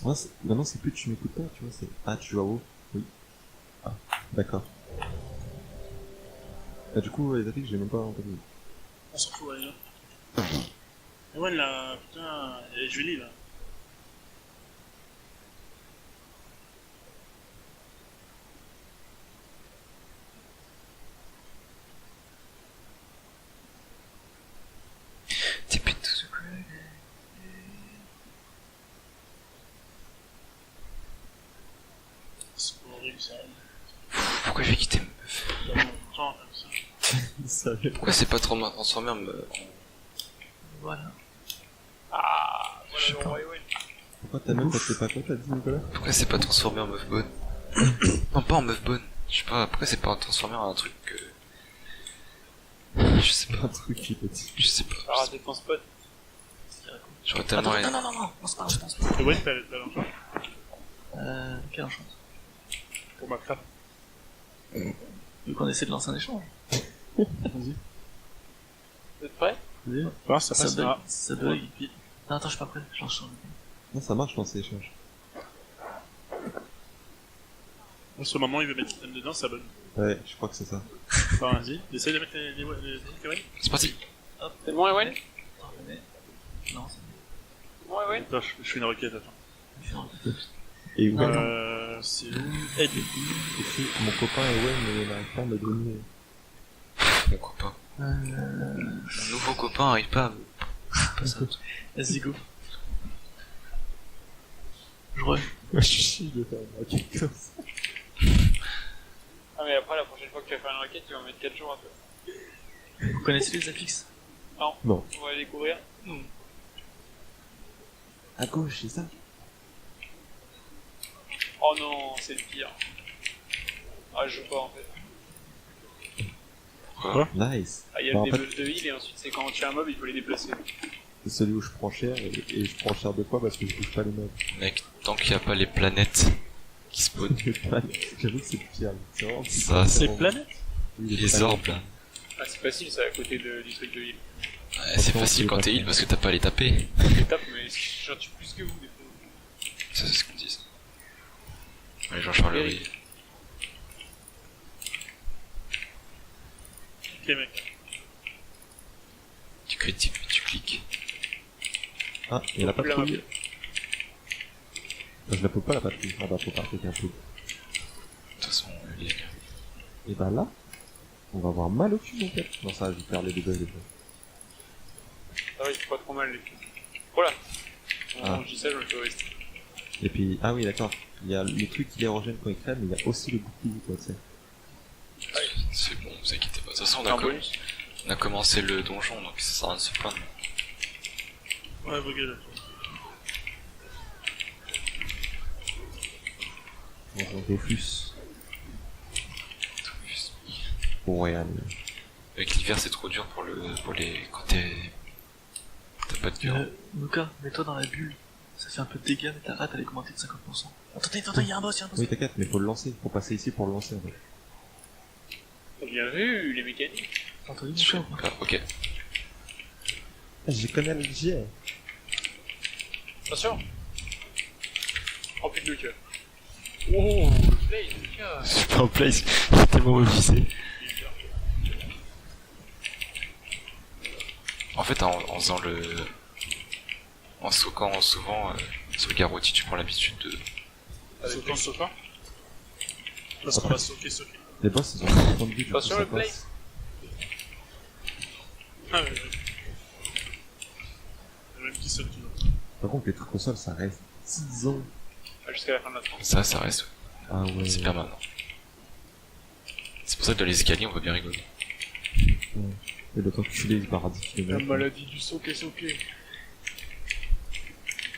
Moi, maintenant, c'est plus tu m'écoutes pas, tu vois, c'est ah, tu joues à WoW? Oui. Ah, d'accord. Ah, du coup, les affiches, j'ai même pas entendu. On s'en fout, allez, là. Et ouais, là, putain, et Julie, là. Tip it to the ground. C'est horrible, ça. Pourquoi j'ai quitté meuf? Dans mon temps, comme ça. Sérieux? Pourquoi c'est pas transformé en meuf? Voilà. Ah, Je sais voilà pas. le Royaume. Pourquoi ta meuf, elle fait pas quoi, t'as dit, Nicolas? Pourquoi c'est pas transformé en meuf bonne? Non, pas en meuf bonne. Je sais pas, après c'est pas transformé en un truc que... Je sais pas. Un truc qui petit. Je sais pas. Alors, défense spot. J'aurais tellement... Non, on se parle, je pense pas. Et ouais, t'as l'enchant. Quelle enchant? Pour ma crabe. Vu qu'on essaie de lancer un échange. Vous êtes prêts? Ah, ça passe. bug, Ah. ça bug, et puis... Non, attends, je suis pas prêt, je lance sur le... Non, ça marche dans ces échanges. En ce moment, il veut mettre l'item dedans, ça bug. Ouais, je crois que c'est ça. Enfin, vas-y, essaye de mettre les Ewen. C'est parti. C'est bon, Ewen? Non, c'est Bon, Ewen? Attends, je fais une requête, attends. Et où C'est où Aide. écrit mon copain Ewen n'arrive pas à me donner. Mon copain. Mon nouveau copain arrive pas à me... Vas-y, go. Je re... Moi, je suis chier de faire une requête comme ça. Ah, mais après, la prochaine fois que tu vas faire une requête, tu vas mettre 4 jours à toi. Vous connaissez les affixes? Non. Non. On va les découvrir. À gauche, c'est ça? Oh non, c'est le pire. Ah, je joue pas en fait. Nice. Ah, il y a Bah, le en fait, debuff de heal et ensuite c'est quand tu as un mob, il faut les déplacer. c'est celui où je prends cher et je prends cher de quoi parce que je bouge pas les mobs. Mec, tant qu'il y a pas les planètes qui spawnent, J'avoue que c'est le pire. C'est vraiment ça, C'est c'est planète les orbes là. Ah, c'est facile, c'est à côté du truc de heal. Ouais, c'est facile quand t'es heal parce que t'as pas à les taper. Je les tape, mais j'en tue plus que vous des fois. Ça, c'est ce qu'on dit. Allez, Jean-Charles. Ok, mec. Tu critiques, mais tu cliques. Ah, il y a la patrouille. Je la peux pas la patrouille. Ah bah faut partir un peu. De toute façon, les gars. Et bah là, on va avoir mal au cul en fait. Non ça, je vais faire les dégâts des fois. Ah oui, c'est pas trop mal les filles. Voilà. Ah. Je dis ça, je me fais rester. Et puis, ah oui d'accord, il y a le truc qui est érogène quand il crève, mais il y a aussi le bouclier quoi, tu sais. C'est bon, vous inquiétez pas. De toute façon, Un bonus. on a commencé le donjon, donc ça sert à rien de se plaindre. Ouais, vos gars, On Dofus. Pour Royal. Avec l'hiver, c'est trop dur pour les, quand t'as pas de cœur. Luca, mets-toi dans la bulle. Ça fait un peu de dégâts, mais ta rate elle est augmentée de 50%. Attends, y'a un boss, Oui t'inquiète, mais faut le lancer, faut passer ici pour le lancer en fait. T'as bien vu les mécaniques. T'as entendu Je sais Luca ou pas? pas, ok. Je connais le jet. Attention. Oh putain de Luca. Oh, le play, Luca. C'est pas en place, c'est tellement mobilisé. En fait, en faisant le... En sautant souvent sur le garrotis, tu prends l'habitude de... Sautant. Parce qu'on va sauter. Les boss ils ont un point de vue. Attention le play. Ah ouais. Le même qui saute toujours. Par contre les trucs au sol ça reste 10 ans. Jusqu'à la fin de la tranche. Ça reste. Ah ouais. C'est permanent. C'est pour ça que dans les escaliers, on va bien rigoler. Et le temps que tu les paradis. La maladie du soké.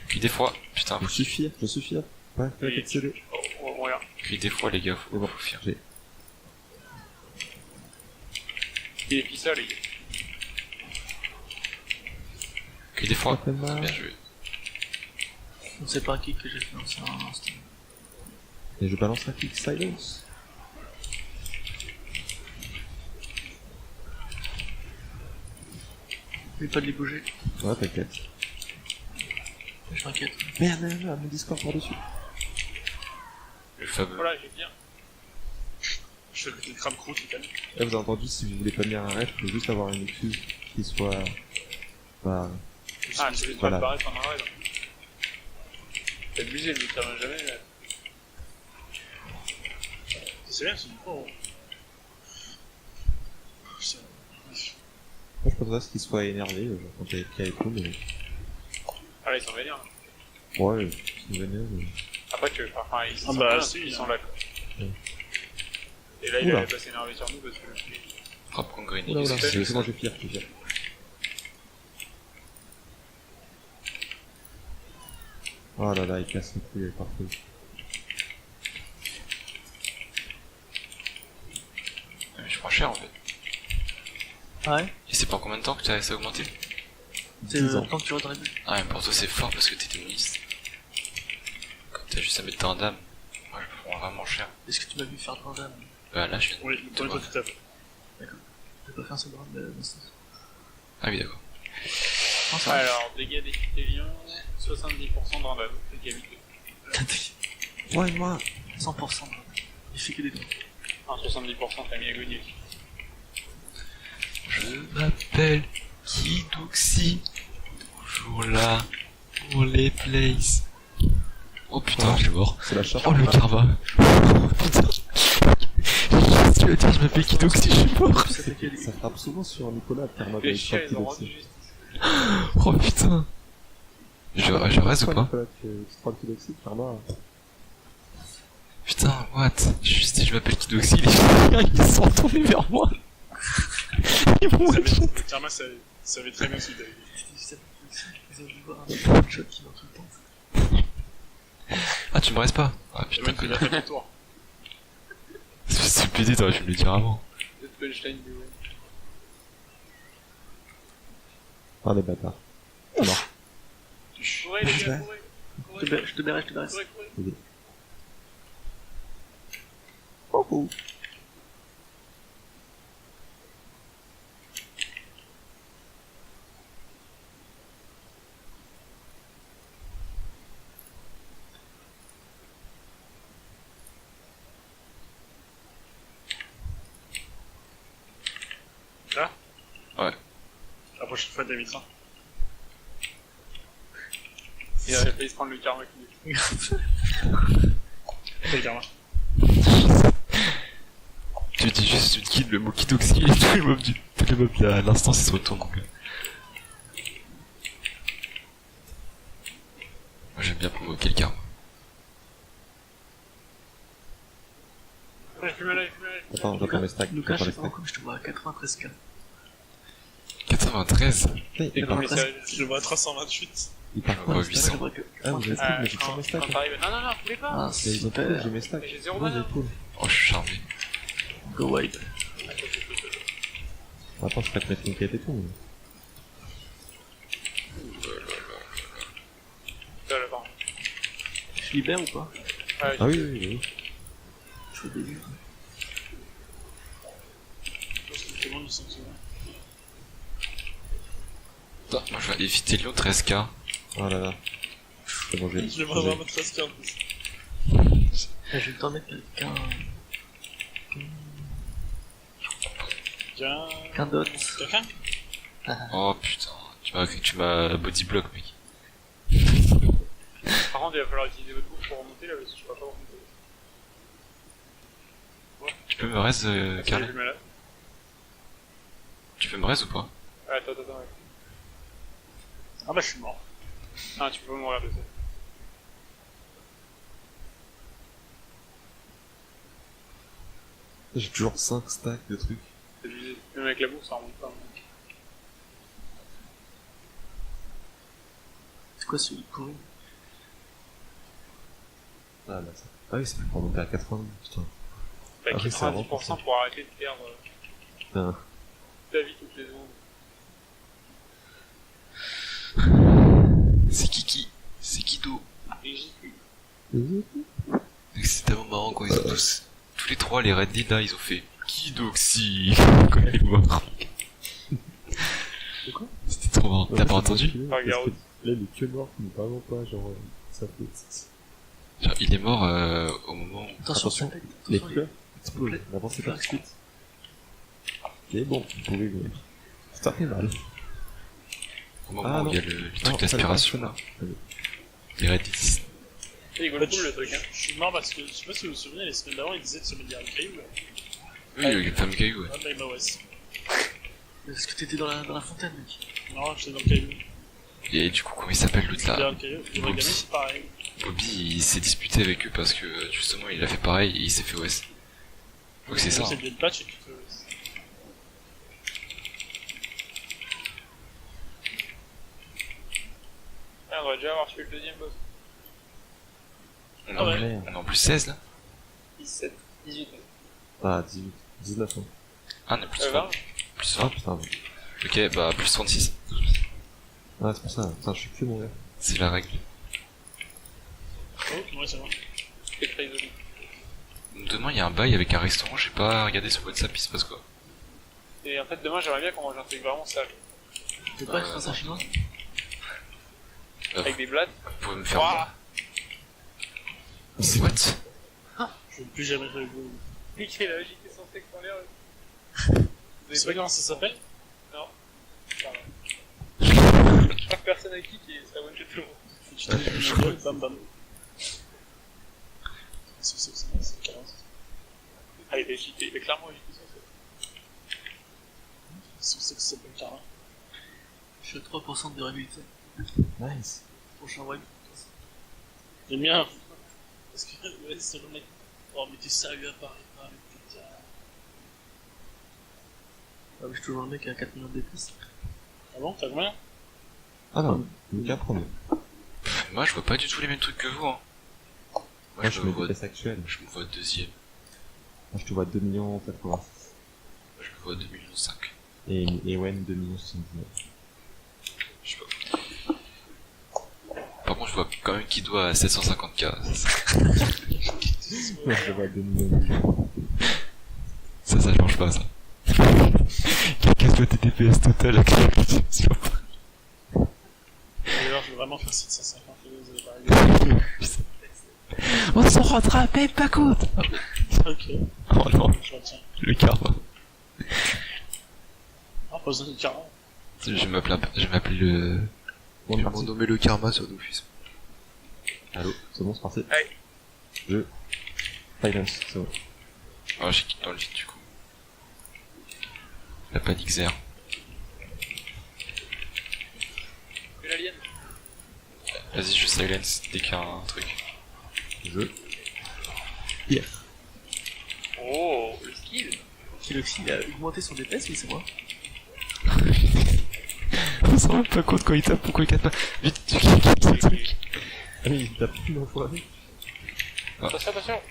Puis des fois, putain, Je suis fier. Ouais, fais la CD. Oh, regarde. puis des fois, les gars, Et bon, faut fier. j'ai. Il est pissa, les gars. Puis des fois, Ça fait mal. bien joué. On sait pas qui que j'ai fait lancer un instant. Et je balance la click silence. N'oublie pas de les bouger. Ouais, t'inquiète. Je m'inquiète. Merde, mon Discord par-dessus. Le fameux. Voilà, j'ai bien. Je fais une crame croûte, Luca. Vous avez entendu, si vous voulez pas venir à un rêve, il faut juste avoir une excuse qui soit... Bah... Ah, je vais Voilà. te paraître pendant un raid. T'es abusé, mais ça va jamais. Là. C'est bien, c'est du coup. Moi je penserais qu'il soit énervé, genre quand t'es pris avec tout, mais... Ah là, ils sont vénères. Ouais, c'est vénère, mais... Après, enfin, ils sont bah, là, si, ils hein. sont là. Quoi. Ouais. Et là, il Oula. avait passé énervé sur nous parce que... Frappe contre Green. Oula, oula, c'est c'est bon, j'ai fier. Oh là là, il casse le couille, parfait. vachement cher en fait. Ouais. Et c'est pas en combien de temps que ça a augmenté? C'est le temps que tu restes dans les bulles. Ah, mais pour toi c'est fort parce que t'es démoniste. Comme t'as juste à mettre dans un dame. Moi je me prends vraiment cher. Est-ce que tu m'as vu faire dans dame? Bah là je viens Oui, de toi, voir. tout à fait. D'accord. Je vais pas faire ce drame d'instance. Ah oui d'accord. Non, ça va. Alors, dégâts d'épithélion, 70% de random, égalité. Ouais, moi, 100%. Il fait que des dons. Ah, 70% t'as mis agonie. Je m'appelle Kidoxi. Toujours là pour les plays. Oh putain, je suis mort. C'est la charge. Oh le karma. Putain. Tu vas dire je m'appelle Kidoxi, je suis mort. Ça frappe souvent sur Nicolas, le karma, quand Les il chiens, frappe ils ont rendu Kidoxi. justice. Oh putain. Je reste ou pas? Nicolas, tu te frappes Kidoxi, le karma. Putain, what? Juste dit je m'appelle Kidoxi, les chiens ils sont retournés vers moi. Ils m'ont one-shot. Karma, ça avait très bien suivi. Ils ont dû voir un one-shot qui va tout le temps. Ah tu me restes pas? Ah C'est putain, vrai qu'il a fait le tour. c'est pété, t'aurais pu me le dire avant. Peut-être punchline du ouais. Ah, les bâtards. Alors. Courez les gars, courez. Je te berre. Courez. Oh, oh. Là? Ouais. La prochaine fois, David. Il a failli se prendre le karma qui est. C'est le karma. Tu dis juste une kill le mot Kidoxi et tous les mobs à l'instant ils se retournent donc. Moi j'aime bien provoquer le karma. Ouais, je suis malade. J'attends mes stacks. Lucas, je j'attends les sais pas stacks. comme je te vois à 93K. 93. T'es combien sérieux? Je le vois à 328. Il part Ouais, pas. 800. Je vois que. Ah, vous avez Ah, mais j'ai toujours mes stacks. quand t'arrives. Non, vous voulez pas? Ah, Mais ils ont super. tout, j'ai mes stacks. Mais j'ai zéro Moi, mana. j'ai full. Oh je suis charmé. Go wide. Attends, je peux te mettre une quête et tout. mais- Là, là, pardon. Je libère ou pas? Ah oui, oui, oui. Je suis au début. C'est bon, ils sont souvent. Attends, moi je vais éviter Lyon 13k. Oh là là. C'est bon, j'ai. Je le vois vraiment 13 cartes. J'ai eu le temps de mettre quelqu'un. Tiens. Qu'un d'autre. Quelqu'un? Oh putain, tu m'as body block mec. Par contre, il va falloir utiliser votre boucle pour remonter là parce que je peux pas remonter. Tu peux me raise Je Carl? suis malade. Tu peux me raise ou pas? Attends, ouais. Ah bah, je suis mort. Ah, tu peux pas mourir de ça. J'ai toujours 5 stacks de trucs. C'est abusé. Même avec la bourse, ça remonte pas. C'est quoi celui pourri? Ah là, ça. Ah oui, ça fait pour monter à 80, putain. T'as Ah oui, c'est vraiment 90% pour arrêter de perdre Putain. ta vie toutes les secondes. C'est Kiki, c'est Kido. Et j'y suis. C'est tellement marrant quand ils ont tous les trois les Red Dead là ils ont fait Kidoxi quand il est mort. C'était trop marrant. T'as pas entendu? Pas Garou. Là, il est que mort, mais vraiment pas, genre, ça fait. Genre, il est mort au moment où... Attention, Attention, ça pète. les Attention, fleurs explosent. N'avancez pas tout de suite. Et bon, vous pouvez venir. Ça fait mal. Au moment Ah, où non. il y a le Non, truc d'aspiration là. Les Red Dead. Il est cool le truc, hein. Je suis mort parce que, je sais pas si vous vous souvenez, les semaines d'avant, ils disaient de se mettre derrière le caillou. Oui, le fameux caillou, ouais. Ah bah, il m'a OS. Est-ce que t'étais dans la fontaine, mec? Non, j'étais dans le caillou. Et du coup, comment il s'appelle l'autre Derrière là? le caillou. Le Origami, c'est pareil. Bobby, il s'est disputé avec eux parce que justement il a fait pareil et il s'est fait OS. Donc c'est ça. C'est bien le patch et tu fais OS. Ah, on va déjà avoir tué le deuxième boss. On Ah ouais. est en plus 16 là? 17, 18. Ah, 18, 19 ans. Ah, non, plus 20. 20. Plus 20. Ah putain. Ok, bah, plus 36. Ah, c'est pour ça. Putain, je suis que mon gars. C'est la règle. Oh, ouais, ça va. C'est très isolé. Demain, il y a un bail avec un restaurant, j'ai pas regardé sur WhatsApp, il se passe quoi. Et en fait, demain, j'aimerais bien qu'on mange un truc vraiment sale. C'est pas un chinois? Avec des blattes. Vous pouvez me faire Ouah. voir. What? Je ne plus jamais jouer avec vous. Niquer la agité son sexe en l'air. Vous savez comment ça s'appelle? Non. Ça va. Je crois que personne a qui est one shot tout le monde. Tu t'es dit, je gueule, bam bam. C'est 40. Ah, il est agité, il est clairement agité son sexe. Son sexe s'appelle Cara. Je suis à 3% de durabilité. Nice. Prochain web. J'aime bien. Parce que, ouais, c'est le mec. Oh, mais t'es sérieux à Paris, putain. Ah, mais je suis toujours un mec à 4 millions de DPS. Ah bon, t'as combien? Ah non, Lucas premier. Moi, je vois pas du tout les mêmes trucs que vous, hein. Moi, je mets le DPS actuel. Je me vois deuxième. Moi, je te vois 2 millions 86. Moi, je me vois 2 millions 5. Et Wen 2 millions 79. Je sais pas. Par contre, je vois quand même qu'il doit à 750k. Moi, je le vois 2 millions. Ça change pas, ça. Quelqu'un doit tes DPS total à création. D'ailleurs, je veux vraiment faire 750, vous avez pas On s'en rendra même pas compte. Ok. Oh non, Je retiens. le karma. Ah, pas besoin de 40. Je vais m'appeler le... Bon, Je vais parti. m'en nommer le karma sur Dofus. Allô, c'est bon, c'est parti. Allez. Je... Silence, c'est bon. Ah, j'ai quitté dans le vide du coup. La panique zère. Que l'alien. Vas-y, je silence dès qu'il y a un truc. Je... Oh, le skill. Kiloxy, il a augmenté son DPS, mais c'est moi. On s'en rend pas compte quand il tape, pourquoi il tape pas. Vite, tu cliques sur le truc. Ah mais il tape plus l'enfoiré. Attention, attention.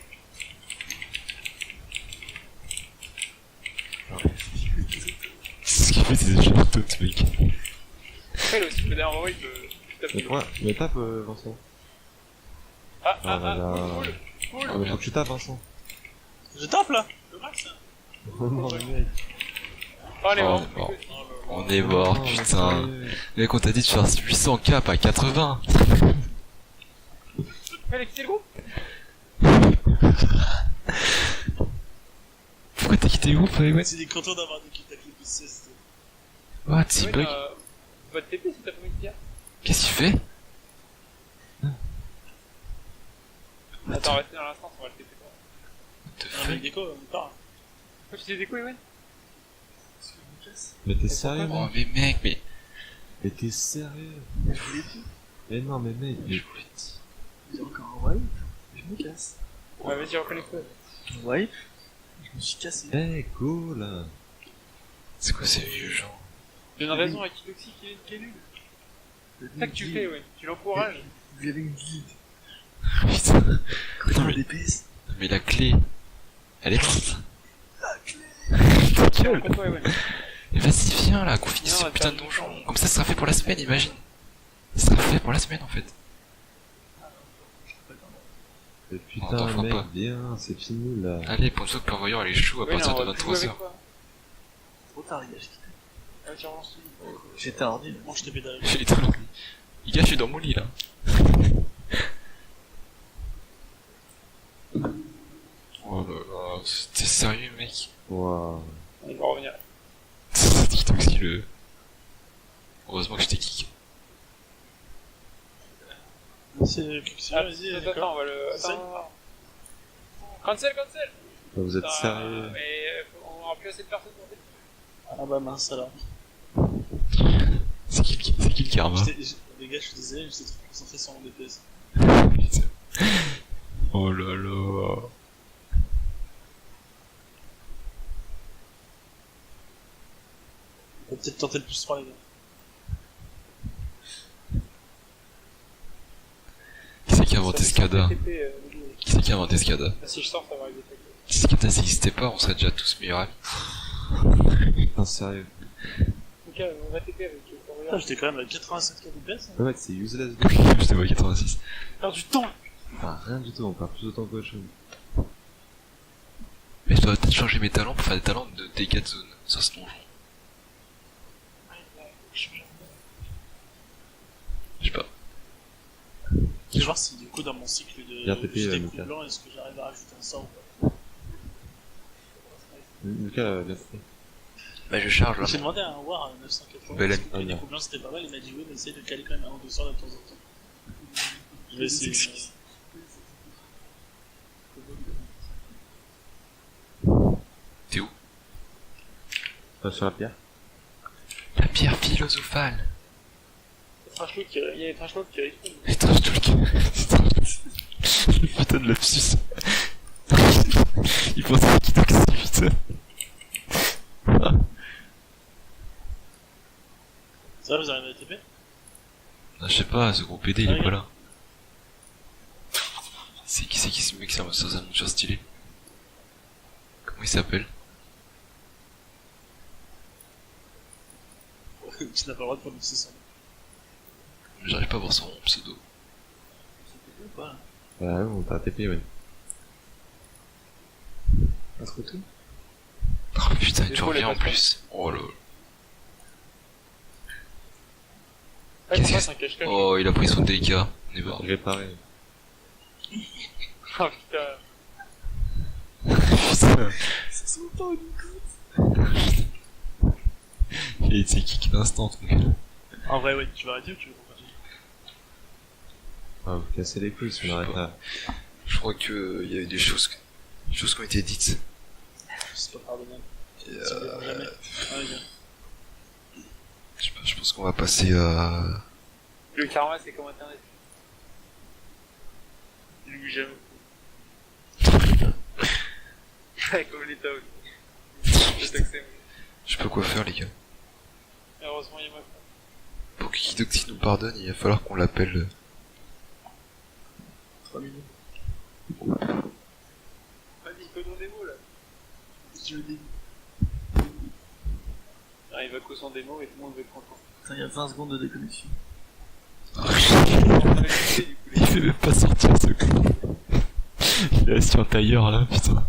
C'est ce qu'il fait, c'est des jeux toutes, mec. Après, il a aussi le dernier moment, il peut taper. Mais quoi? Mais tape, Vincent. Ah, Ah là là. cool, cool. Ah mais faut que tu tapes, Vincent. Je tape là! Le max, hein. Oh non, mais mec. Oh, elle est Oh, morte. on est mort. On est mort, Oh, putain. sérieux. Mec, on t'a dit de faire 800k, pas 80. Elle a quitté le groupe. Pourquoi t'as quitté le groupe, ouais? Il est content d'avoir des kills avec les PCS. What, c'est bug? Votre TP, c'est ta première hier. Qu'est-ce qu'il fait? Attends, restez dans l'instance, on va le TP. Un mec déco, on part. Toi, tu t'es déco, Ewen? Mais t'es sérieux, Oh, mec? mais mec, mais... Mais t'es sérieux? Mais non, mais mec, Je vous l'ai dit. J'ai encore un wipe, je me casse. Ouais, vas-y, reconnecte-toi. Un wipe, je me suis cassé. hey, cool. C'est quoi ces vieux gens? Donne raison à Kiloxy qui est nul. C'est ça que tu fais, ouais. Tu l'encourages. Vous avez une guide. Putain. Comment Non, le DPS? mais la clé... Elle est morte. Ta gueule. Toi, Ewen. Mais vas-y, viens là, qu'on finisse Non, ce attends, putain de attends. donjon. Comme ça sera fait pour la semaine, imagine. Ça sera fait pour la semaine en fait. Mais t'en putain, feras mec, pas. viens, c'est fini là. Allez, pour une fois que Purvoyeur elle est chou à Ouais, partir non, on de va plus jouer 23h. avec toi. Trop tard, les gars, j'ai quitté. Ah, tiens, relance tout. J'étais à ordi. Mange tes pédales. J'ai dans le lit. Les gars, je suis dans mon lit là. Oh là là, t'es sérieux mec? Waouh. On va revenir. C'est TikTok si le... Heureusement que je t'ai kick. C'est vas-y, Attends, d'accord. on va le... Attends. Cancel. Bah, vous êtes Putain, sérieux? Mais on aura plus assez de personnes pour faire. Ah bah mince alors. C'est qui le karma? Les gars, je suis désolé, j'étais trop concentré sur mon DPS. Putain. Oh là là. On va peut-être tenter le plus 3 les gars. Qui c'est qui a inventé Skada? TP, Qui c'est qui a inventé Skada? si je sors, ça va arriver. Si Skada ça existait pas, on serait déjà tous meilleurs amis. Non, sérieux. Ok, on va TP avec Putain, j'étais quand même à 85 kbps. Ouais, mec, c'est useless. Je te vois 86. Perds du temps. Enfin, rien du tout, on perd plus de temps qu'autre chose. Mais je dois peut-être changer mes talents pour faire des talents de dégâts de zone sur ce donjon. Je sais pas. Je vais voir si du coup dans mon cycle Bien de TP, JT Lucas. coup blanc, est-ce que j'arrive à rajouter un sort ou pas. Lucas, bien fait. Bah je charge là. J'ai demandé à un War à 980 Belle parce année. que le coup blanc c'était pas mal, il m'a dit oui mais essaye de caler quand même un ou deux sorts de temps en temps. Je vais essayer. T'es où? Sur la pierre. La pierre philosophale. Il y a les trash looks qui répondent. Les trash talk. Le putain de lapsus. Il pensait qu'il toxie, putain. Ça va, vous arrivez à TP? Ah, je sais pas, ce gros PD il est pas là. C'est qui ce mec sur un monture stylé? Comment il s'appelle? Tu n'as pas le droit de prononcer son nom. J'arrive pas à voir son pseudo. Ouais, on t'a TP, ouais. Pas trop tout. Oh putain, tu trop, les reviens en patrons. plus. Oh là. Ah, Qu'est-ce c'est que un cache-cache. Oh, il a pris son dégât. On est mort. Réparé. Oh putain. Putain. Ça se voit pas au coup. Il a été kick instant, ton gars. En vrai, ouais, tu vas arrêter ou tu veux qu'on continue? Ah, vous cassez les couilles si on arrête là. Je crois que il y a eu des choses qui ont été dites. C'est pas pardonnable. Et, Ça ne verra jamais. Ah, ouais, bien. je sais pas, je pense qu'on va passer à... Le karma c'est comme internet. Il oublie jamais. Ouais, comme l'état aussi. Je t'accepte. Je sais pas quoi faire, les gars. Heureusement, il y a ma femme. Pour que Kidoxy nous pardonne, il va falloir qu'on l'appelle... 3 minutes. Vas-y, codons des mots là. Je le dis. Il va causer en démo et tout le monde va être content. Putain, il y a 20 secondes de déconnexion. Il fait même pas sortir ce con. Il est assis en tailleur là, putain.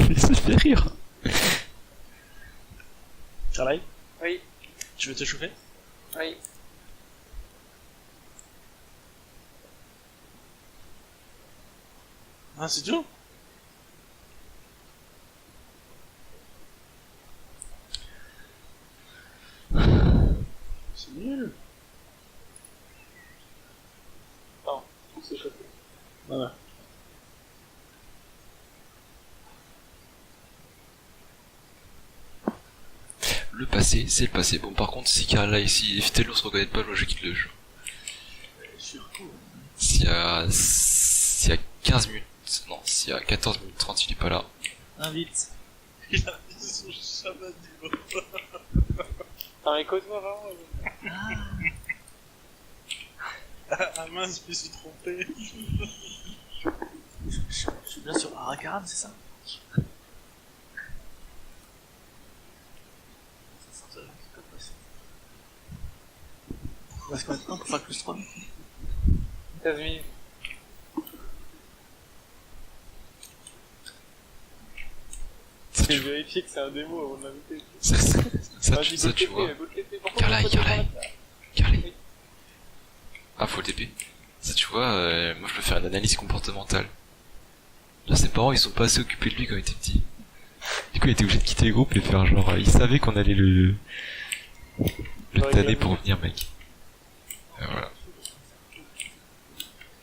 Il se fait rire. Carly, Oui, tu veux t'échauffer? oui. Ah, c'est tout? C'est nul. Non, c'est chauffé. Voilà. Le passé, c'est le passé. Bon, par contre, si Karl là, ici, Vitello se reconnaît pas, moi je quitte le jeu. S'il y a 15 minutes, non, s'il y a 14 minutes 30, il est pas là. Invite. Il a mis son chaman niveau. Ah, mais code-moi vraiment. Ah mince, je me suis trompé. Je suis bien sur Arakaram, c'est ça? On va se mettre un pour faire plus 3. 15 minutes. J'ai vérifié que c'est un démo avant de l'inviter. Ça, tu vois. Carla. Ah, faut le TP. Ça, tu vois, moi je peux faire une analyse comportementale. Là, ses parents, ils sont pas assez occupés de lui quand il était petit. Du coup, il était obligé de quitter le groupe et faire genre, il savait qu'on allait le tanner pour revenir, mec. Et voilà.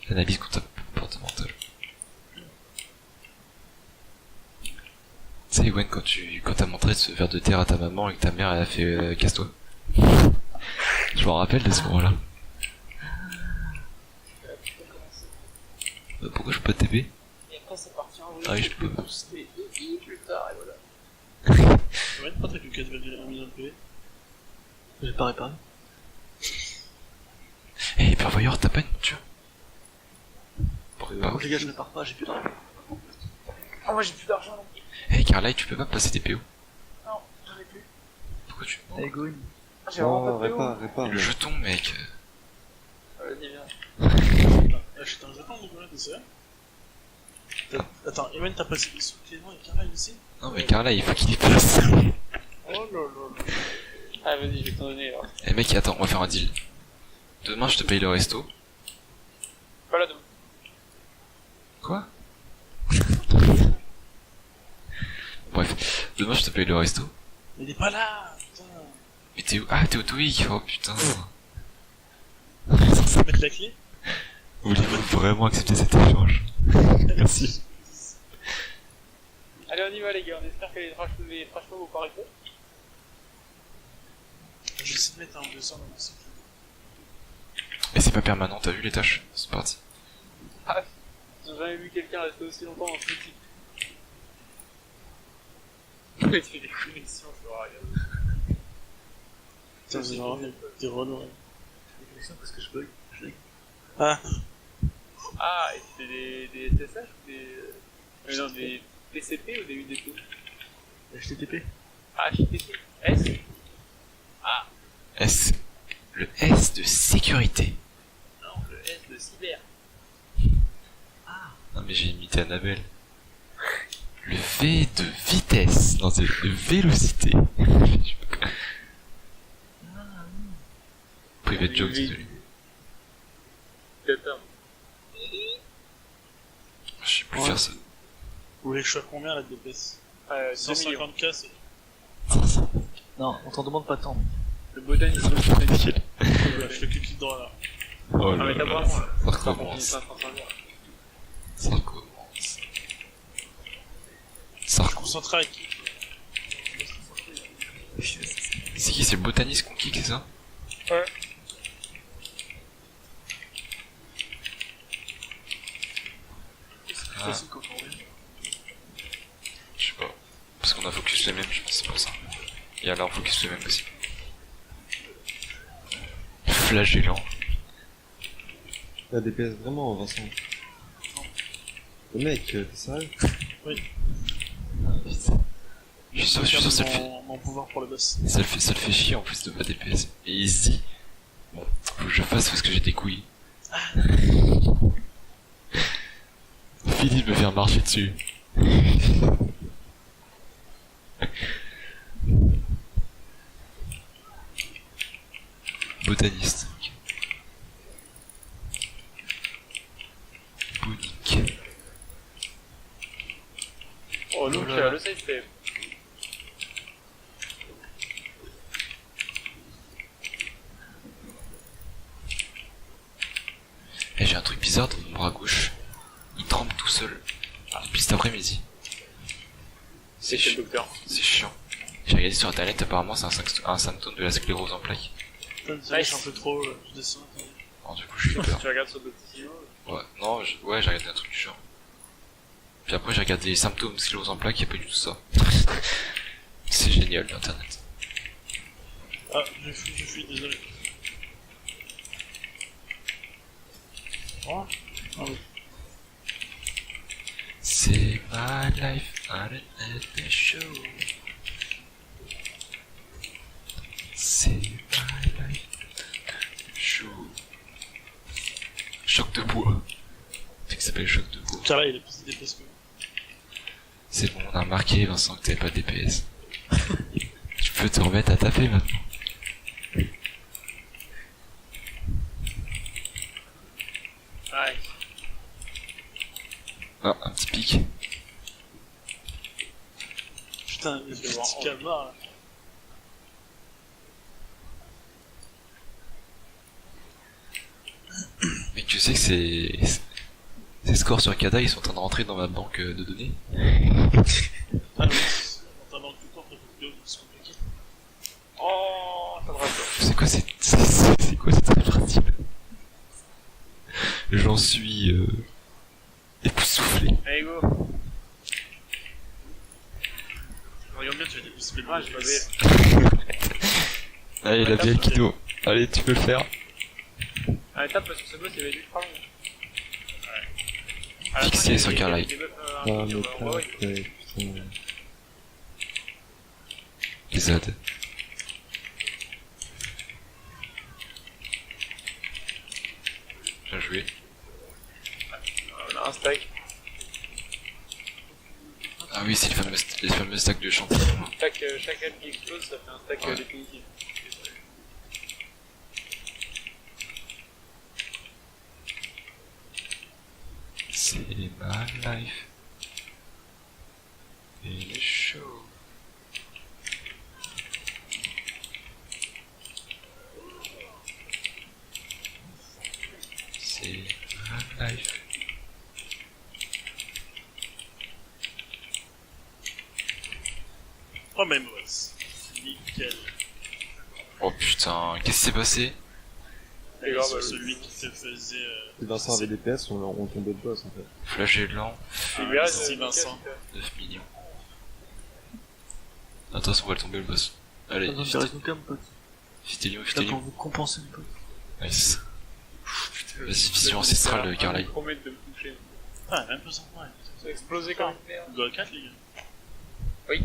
L'analyse comportementale. Tu sais, Gwen, quand t'as montré ce verre de terre à ta maman et que ta mère, elle a fait, casse-toi. Je me rappelle de ce moment-là. Pourquoi je peux pas TP? Et après, c'est parti en Ah oui, je peux. C'était plus tard, et voilà. Ouais, pas t'as que 4,1 millions de PV. J'ai pas réparé. Eh, Pervoyeur, t'as pas une monture? Pour Bon, les gars, je répare pas, j'ai plus d'argent. Ah, moi j'ai plus d'argent. Hey Carly, tu peux pas passer tes PO? Non, j'en ai plus. Pourquoi tu me Allez, go in. Ah, j'ai vraiment Non, pas de PO. répare. Le jeton, mec. Vas-y, viens. Achète un jeton, Nicolas, t'es sérieux? Attends, Ewen, t'as passé des sous Clément et Carla aussi? Non, mais Carla, il faut qu'il y passe. Oh là là. Ah, vas-y, je vais t'en donner alors. Eh mec, attends, on va faire un deal. Demain, je te paye le resto. Pas là demain. Quoi? Bref, demain, je te paye le resto. Mais il est pas là, putain. Mais t'es où? Ah, t'es au Twig. Oh putain. Tu peux mettre la clé? Voulez-vous vraiment accepter cet échange? Merci. Allez, on y va les gars, on espère que les trash vont pas arrêter. Je vais essayer de mettre un 200 dans le cycle. Et c'est pas permanent, t'as vu les tâches? C'est parti. Ah, j'ai jamais vu quelqu'un rester aussi longtemps dans ce type. Mais tu fais des connexions, je vois rien. Putain, c'est vraiment des relous, ouais. Des connexions parce que je bug. Ah, Ah, et c'était des SSH ou des... non, des TCP ou des UDP? HTTP. Ah, HTTP. S? Ah, S. Le S de sécurité. non, le S de cyber. Non mais j'ai imité Annabelle. Le V de vitesse. Non, c'est de vélocité. Private joke, désolé. D'accord. Je sais plus faire ça. vous voulez que je sois combien la DPS? 2 millions. 150K, c'est... Non, on t'en demande pas tant. Le botaniste, le botaniste. Je fais que clic droit là. Oh Ah, là mais t'as là, pas ça recommence. Ça recommence. Ça recommence. Concentré avec qui? C'est qui? C'est le botaniste qu'on kick, c'est ça? Ouais. C'est Ah. facile quand on revient. Je sais pas. Parce qu'on a focus les mêmes, je pense, c'est pour ça. Et là, on focus les mêmes aussi. Flagellant. La DPS vraiment, Vincent. Le mec, t'es sérieux? Je suis sûr, ça le fait. Mon pouvoir pour le boss. Ça le fait chier en plus de pas DPS. Et il se dit, bon, faut que je fasse parce que j'ai des couilles. Fini de me faire marcher dessus. Botaniste. Bonique. Oh, donc, le save save. Et j'ai un truc bizarre dans mon bras gauche. Il tremble tout seul. Depuis cet après-midi. C'est chez le docteur. C'est chiant. J'ai regardé sur internet, apparemment c'est un symptôme de la sclérose en plaques. Putain, ça lâche un peu trop, je descends. Alors du coup j'ai eu peur. Tu regardes sur Doctissimo? Ouais, non, ouais, j'ai regardé un truc du genre. Puis après j'ai regardé les symptômes de sclérose en plaques, y'a pas du tout ça. C'est génial l'internet. Ah, je fuis, désolé. Oh, ah oui. C'est my life, I don't let the show. C'est my life, show. Choc de bois. C'est que ça s'appelle choc de bois. Tiens là, il a plus de DPS que moi. C'est bon, on a remarqué, Vincent, que t'avais pas de DPS. Tu peux te remettre à taper maintenant. Ouais. Ah, un petit pic. Putain, le Je petit vois. calmar là. Mais tu sais que ces scores sur Kada, ils sont en train de rentrer dans ma banque de données. Ah oui, dans ta banque tout le temps, t'as beaucoup de vidéos qui sont compliquées. Oh, ça me rassure. C'est quoi c'est quoi cette répartie? J'en suis époustouflé. Allez, go. Regarde bien, tu vas dépousser Ah, j'ai pas vu. Allez, la vieille Kido. Allez, tu peux le faire. Allez, tape parce que ce boss il va être ultra long. À la fin, Fixé il y a sur des- Carlyle. des buffs, Ah, un mais truc sur Warwick. putain. Les ZAD. Bien joué. On a un stack. Ah oui, c'est les fameux stacks de champignons. Chaque aile qui explose, ça fait un stack Ouais. définitif. C'est ma life. Et le show. C'est ma life. Oh, même boss. Nickel. Oh putain, qu'est-ce qui s'est passé? C'est grave, C'est celui qui te faisait. Si Vincent avait des PS, on tombait le boss en fait. Flagellant, Merci Vincent. 9 millions. Attention, on va le tomber le boss. Allez, Attends, j'ai raison quand même, pote. Fitelium, Là, pour Fitelium. vous compenser, mon pote. Nice. Vas-y, vision ancestrale, Carlyle. Promettre de me toucher. Ah, même pas sans point. Ça a explosé comme une merde. Goal 4, les gars. Oui.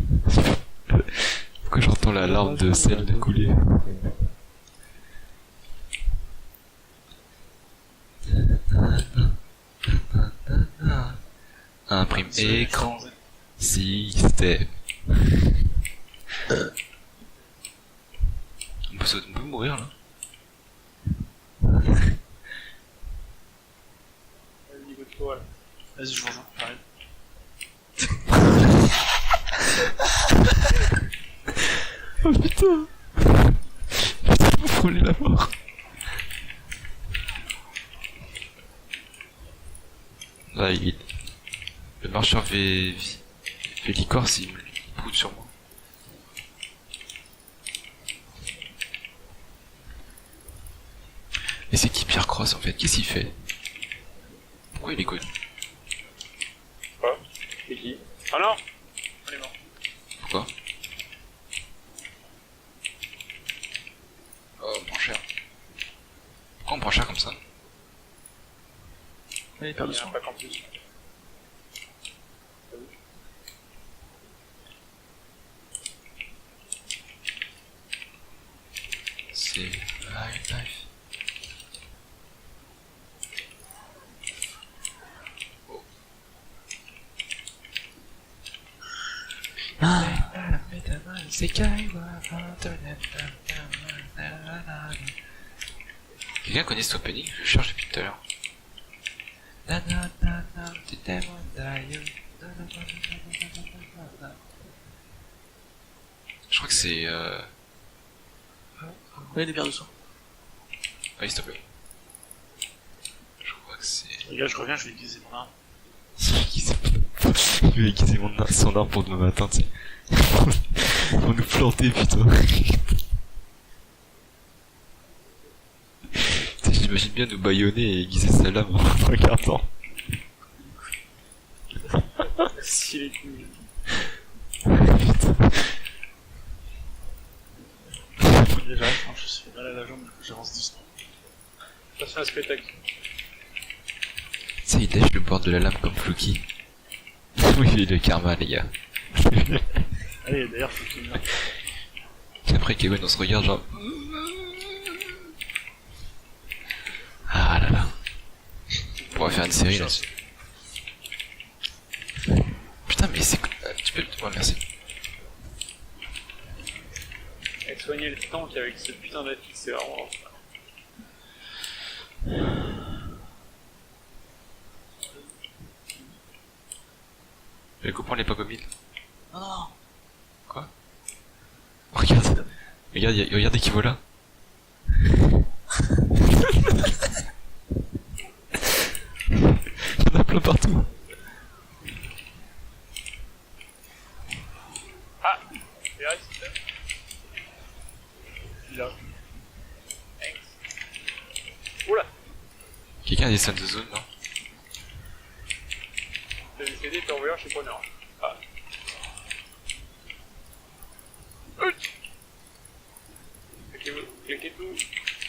Pourquoi j'entends la larme de sel de couler? Imprime écran, système. On peut mourir là. Au niveau de toi, là. Vas-y, je vous rejoins. J'arrive. Oh putain. Putain, vous frôlez la mort. Là, le marcheur Vélicorce, il me poudre sur moi. Et c'est qui Pierre Cross en fait? Qu'est-ce qu'il fait? Pourquoi il est connu? Quoi? C'est qui? Ah non! On est mort. Pourquoi? Oh, on prend cher. Pourquoi on prend cher comme ça? Allez, perds Il de y a un soin. pack en plus. C'est my life. Quelqu'un connaît cet opening? Je cherche depuis tout à l'heure. Je crois que c'est Allez, les perds de soin. Allez, s'il te plaît. Je crois que c'est... Les gars, je reviens, je vais aiguiser mon arme. Il va aiguiser son arme pour demain matin, tu sais. Pour nous planter, putain. J'imagine bien nous baïonner et aiguiser sa lame en regardant. Si les couilles. Déjà, je suis fait mal à la jambe, du coup j'avance doucement. Ça fait un spectacle. Tu sais, il lèche le bord de la lame comme Fluky. Oui, il est le karma, les gars. Allez, d'ailleurs, faut qu'il meure. Et après, Kevin, on se regarde genre... Ah là là. On pourrait faire une série là-dessus. Putain, mais c'est... Tu peux... Ouais, merci. Et soigner le tank avec ce putain d'affiche, c'est vraiment... Le copain n'est pas comme il. Non, non. Quoi? Regarde. Regardez qui voilà. Il y en a plein partout. Ah! Et là, c'est ça. Là. Thanks. Oula! Quelqu'un a des scènes de zone, non? T'as décédé, t'es envoyeur, je suis preneur. Ah. Cliquez tout.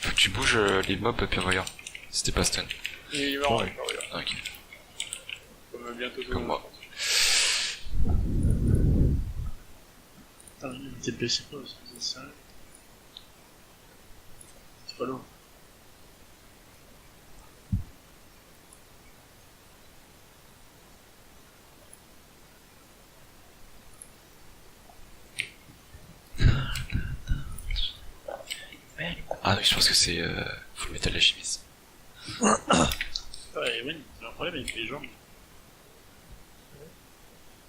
Faut que tu bouges les mobs, puis voyons. C'était pas stun. Il est mort avec l'envoyeur. Ah, ok. Comme bientôt tout le Comme monde. moi. Putain, il était blessé pas, c'est sérieux. C'est pas loin. Ah oui, je pense que c'est Full Metal Alchemist. Ouais, oui, il a un problème avec les jambes.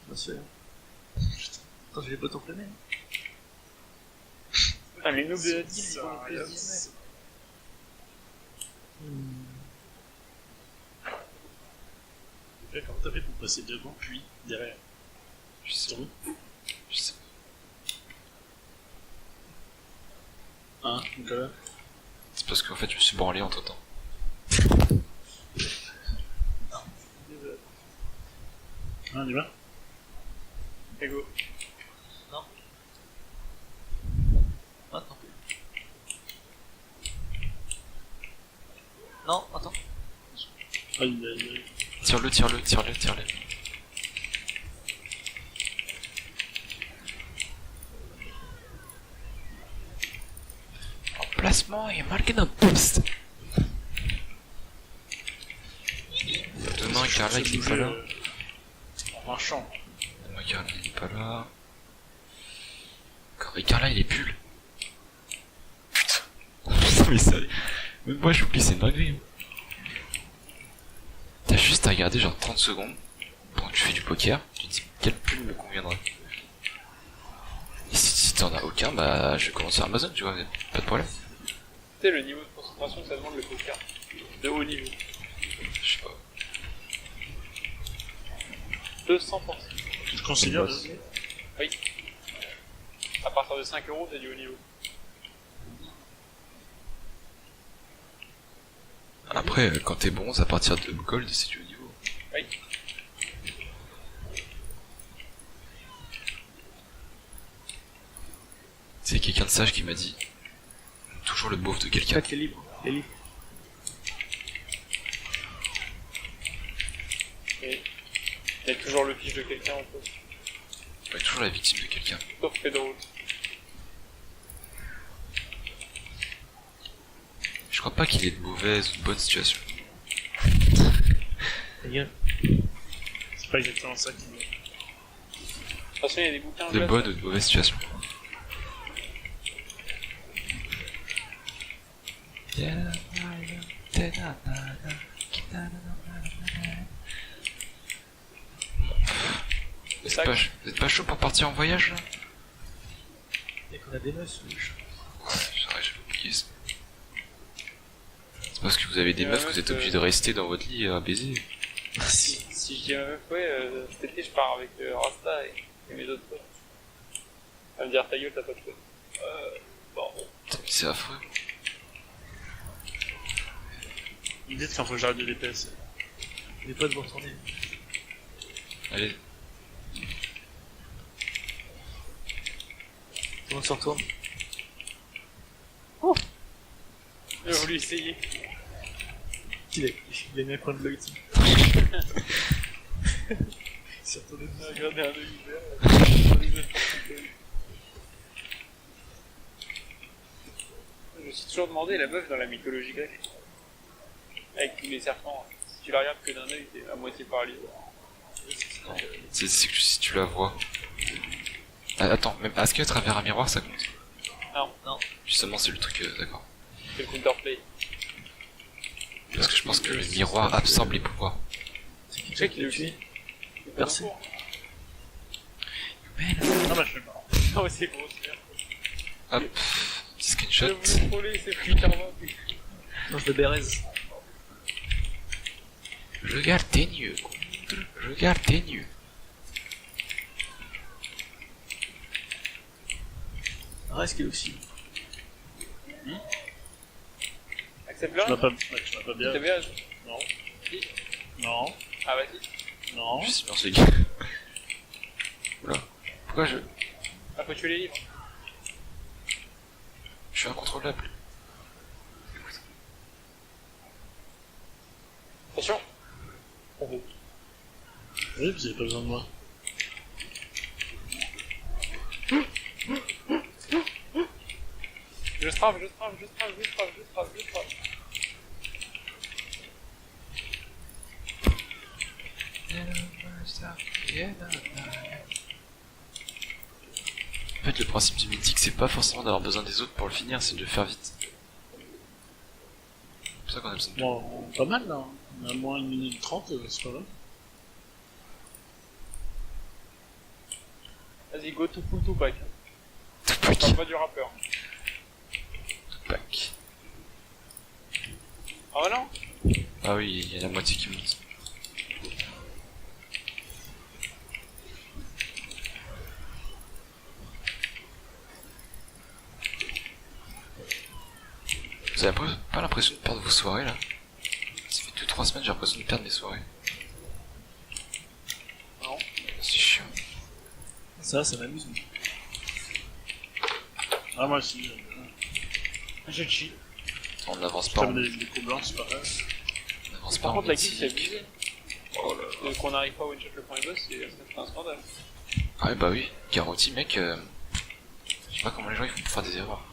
Bien sûr. Putain, attends, je vais pas t'enflammer. Ah, les noobs de la guilde, ils ont plus 19. Comment t'as fait pour passer devant, puis derrière? Je sais. Je sais. Hein, Nicolas? C'est parce qu'en fait, je me suis branlé entre temps. Hein, on y va? Et go. Ah, tant pis. Non, attends. Ah, il Tire-le, tire-le, tire-le, tire-le. Emplacement et marqué d'un boost. Demain, Carla, il est pas là. En marchant. Demain, Carla, il est pas là. Et Carla, il est pull. Putain. Putain, mais ça... Même moi, j'oublie, c'est une dinguerie. T'as juste à regarder genre 30 secondes pendant que tu fais du poker, tu te dis quel pull me conviendrait. Et si t'en as aucun, bah je commence sur Amazon, tu vois, pas de problème. Tu sais, le niveau de concentration que ça demande le poker. De haut niveau. Je sais pas. 200%. Tu te considères? Oui. À partir de 5 euros, c'est du haut niveau. Après, quand t'es bon, à partir de gold, c'est du haut niveau. Oui. C'est quelqu'un de sage qui m'a dit toujours le beauf de quelqu'un. T'es libre, t'es libre. Et il y a toujours le fiche de quelqu'un en plus. Ouais, toujours la victime de quelqu'un. Sauf Pedro. Je crois pas qu'il ait de mauvaise ou de bonne situation. C'est pas exactement ça qu'il dit. De toute façon, il y a des bouquins De bonne ou de mauvaise situation. Vous êtes pas chaud pour partir en voyage là? Et qu'on a des meufs, wesh. J'avais oublié ça. C'est parce que vous avez des meufs que vous êtes obligé de rester dans votre lit à baiser. Si je dis à ma meuf, ouais, cet été je pars avec Rasta et mes autres potes. Elle va me dire ta gueule, t'as pas de potes. Bon. Putain, mais c'est affreux. L'idée, c'est qu'il faut que j'arrête de les PS. Les potes vont tourner. Allez. Tout le monde se retourne. J'ai voulu essayer. Il a mis un coin de l'œil, tu sais. Il s'est retourné. Regardez un œil ouvert. Je me suis toujours demandé la meuf dans la mythologie grecque. Avec tous les serpents. Si tu la regardes que d'un œil, t'es à moitié paralysé. C'est que si tu la vois. Ah, attends, même est-ce qu'à travers un miroir ça compte? Non. Non. Justement, c'est le truc, d'accord. C'est le counterplay. Parce que je pense que le miroir absorbe les pouvoirs. Tu sais qu'il est tué. Merci. Ah bah, je suis mort. Non, mais c'est gros, c'est bien. Hop, petit screenshot. Je voulais troller, c'est pris karma. Non, je le baise. Regarde tes yeux. Regarde tes yeux. Reste qu'il est aussi. Accepte-le. Tu m'as pas bien. T'as bien. Non. Si. Non. Ah, vas-y. Non. Je suis bien ce gars. Oula. Pourquoi je... Ah, faut tuer les livres. Je suis incontrôlable. Attention. Oui, vous avez pas besoin de moi. Je strave. En fait, le principe du mythique, c'est pas forcément d'avoir besoin des autres pour le finir, c'est de le faire vite. C'est pour ça qu'on a besoin de tout. Bon, pas mal là. On a moins 1 minute 30, c'est pas mal. Vas-y, go to full Tupac. Tupac. On parle pas du rappeur. Tupac. Ah non? Ah oui, il y a la moitié qui monte. Vous avez pas l'impression de perdre vos soirées là? Ça fait 2-3 semaines j'ai l'impression de perdre mes soirées. Non. C'est chiant. Ça m'amuse. Ah, moi aussi. Je cheat. On n'avance pas. Comme des coups blancs, c'est pas grave. On n'avance pas. Par en contre, la kill, c'est mythique. abusé. Qu'on n'arrive pas à one-shot le premier boss, ça fait un scandale. Ah ouais, bah oui. Garotti, mec, je sais pas comment les gens ils font pour faire des erreurs.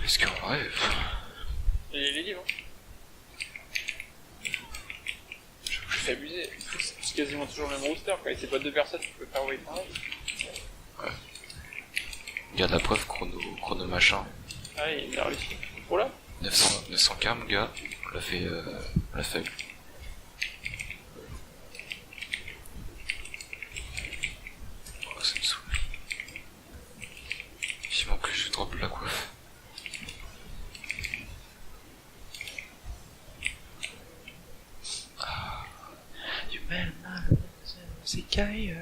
Est-ce qu'en vrai... Et les livres, hein. C'est abusé. C'est quasiment toujours le même rooster, quoi. Et c'est pas 2 personnes qui peuvent faire wait pareil. Ouais. Regarde la preuve, chrono machin. Ah, il a réussi. Oh là 900k, mon gars. On l'a fait faible. Oh, ça me saoule. Vivement que je drop la coiffe. Ah. You made my... C'est Kai,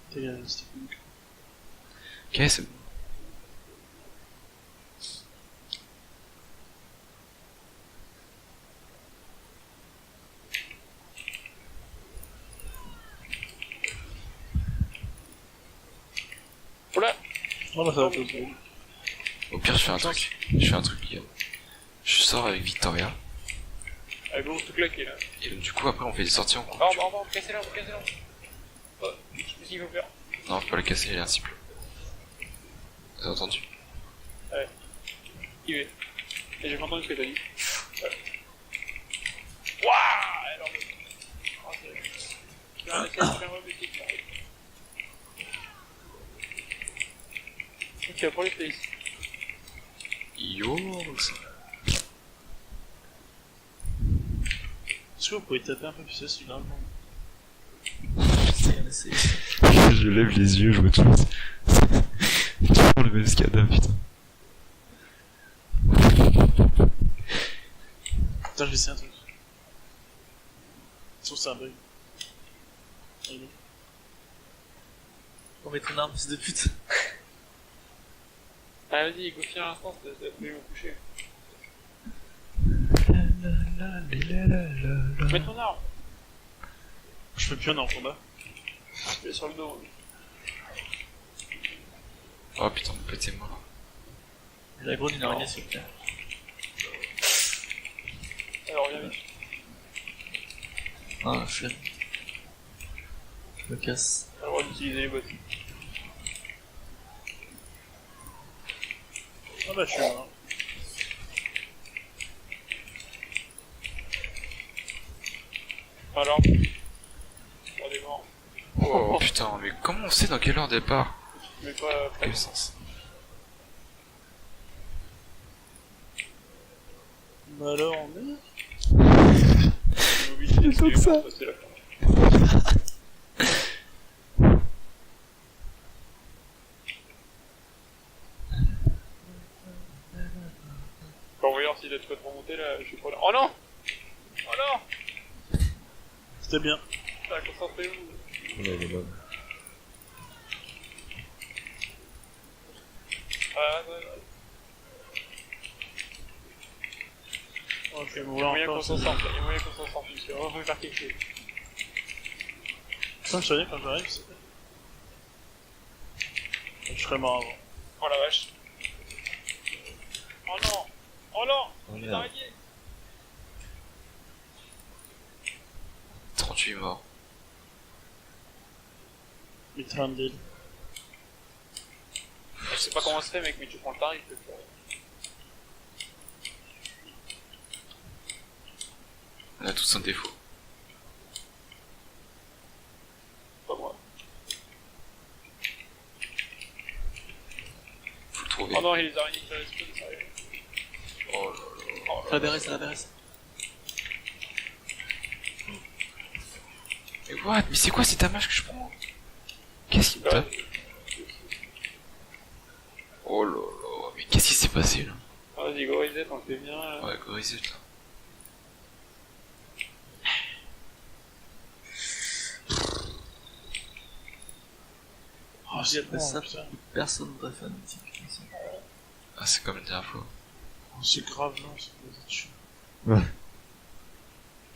C'était Ok, c'est bon. Oula. Oh là, ça va pas être Au pire, je fais un truc. Guillaume. Je sors avec Victoria. Elle va tout claquer là. Et donc, du coup, après, on fait des sorties en couple. Oh, cassez-la. Oh, qu'est-ce qu'il faut faire? Non, faut pas la casser, elle est insible. Vous avez entendu? Ouais. Il est. Et j'ai pas entendu ce que t'as dit. Ouais. Wouah! Alors. Oh, c'est un essai, Ok, pour les plays. Yo, Est-ce que vous pouvez taper un peu plus ça, celui-là? Je lève les yeux, je vois tout. Toujours le même scada, putain. Putain, je vais essayer un truc. Sauf c'est un bug. On met ton arme, fils de pute. Ah, vas-y, go finir l'instance, t'as pu me coucher. Mets ton arme. Je peux plus en combat. Il est sur le dos. Oh putain, mon pété mort. La gros d'une araignée, s'il te plaît. Alors, viens vite. Ah, flemme. Je me casse. T'as le droit d'utiliser les bottes. Ah bah, je suis mort. Alors. On est mort. Oh putain, mais comment on sait dans quelle heure départ? Mais pas près. Quel sens? Bah alors, on est... C'est tout ça. C'est la fin. Quand voyons s'il a de quoi te remonter là, je suis pas là. Oh non! Oh non! C'était bien. Putain, concentrez-vous. On a les mobs. Ouais. Oh, je vais Il y a mourir moyen qu'on encore. s'en sorte, il y a moyen qu'on s'en sorte, monsieur. On va faire quelque chose. Ça me soignait quand j'arrive, c'est... Je serais mort avant. Oh la vache. Oh non! Oh non! Oh Une merde. araignée! 48 morts. Mitrandel. Je sais pas comment ça se fait, mec, mais tu prends le tarif. On a tous un défaut. Pas moi. Faut le trouver. Oh non, il y a les araignées qui restent, sérieux. Oh là là. Oh Ça la ça la Mais what? Mais c'est quoi ces tamages que je prends? Qu'est-ce qui me tape? Oh là là, mais qu'est-ce qui s'est passé là? Vas-y, go reset, on le fait bien. Là. Ouais, go reset là. Oh, c'est bon, ça, putain. personne ne devrait faire une petite. Ah, c'est comme la dernière fois. Oh, c'est grave, non, c'est pas dessus.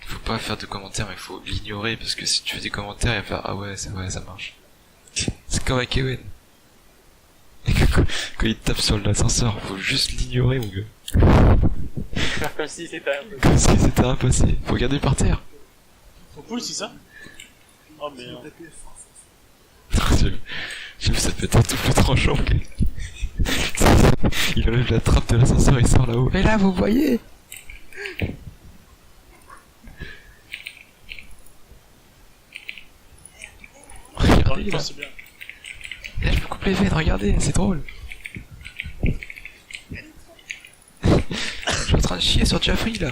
Faut pas faire de commentaires, mais faut l'ignorer, parce que si tu fais des commentaires, il va faire ah ouais, c'est vrai, ça marche. C'est comme avec Ewen. Et quand il tape sur l'ascenseur, faut juste l'ignorer, mon gars. Faire comme si c'était un peu. Comme si c'était impossible. Faut regarder par terre. Faut pull, c'est ça? Oh merde. J'ai vu ça peut être un tout plus tranchant, ok. Il enlève la trappe de l'ascenseur, il sort là-haut. Et là, vous voyez? Regardez là. C'est bien. Là, je me coupe les veines, regardez, c'est drôle. Je suis en train de chier sur Jeffrey là.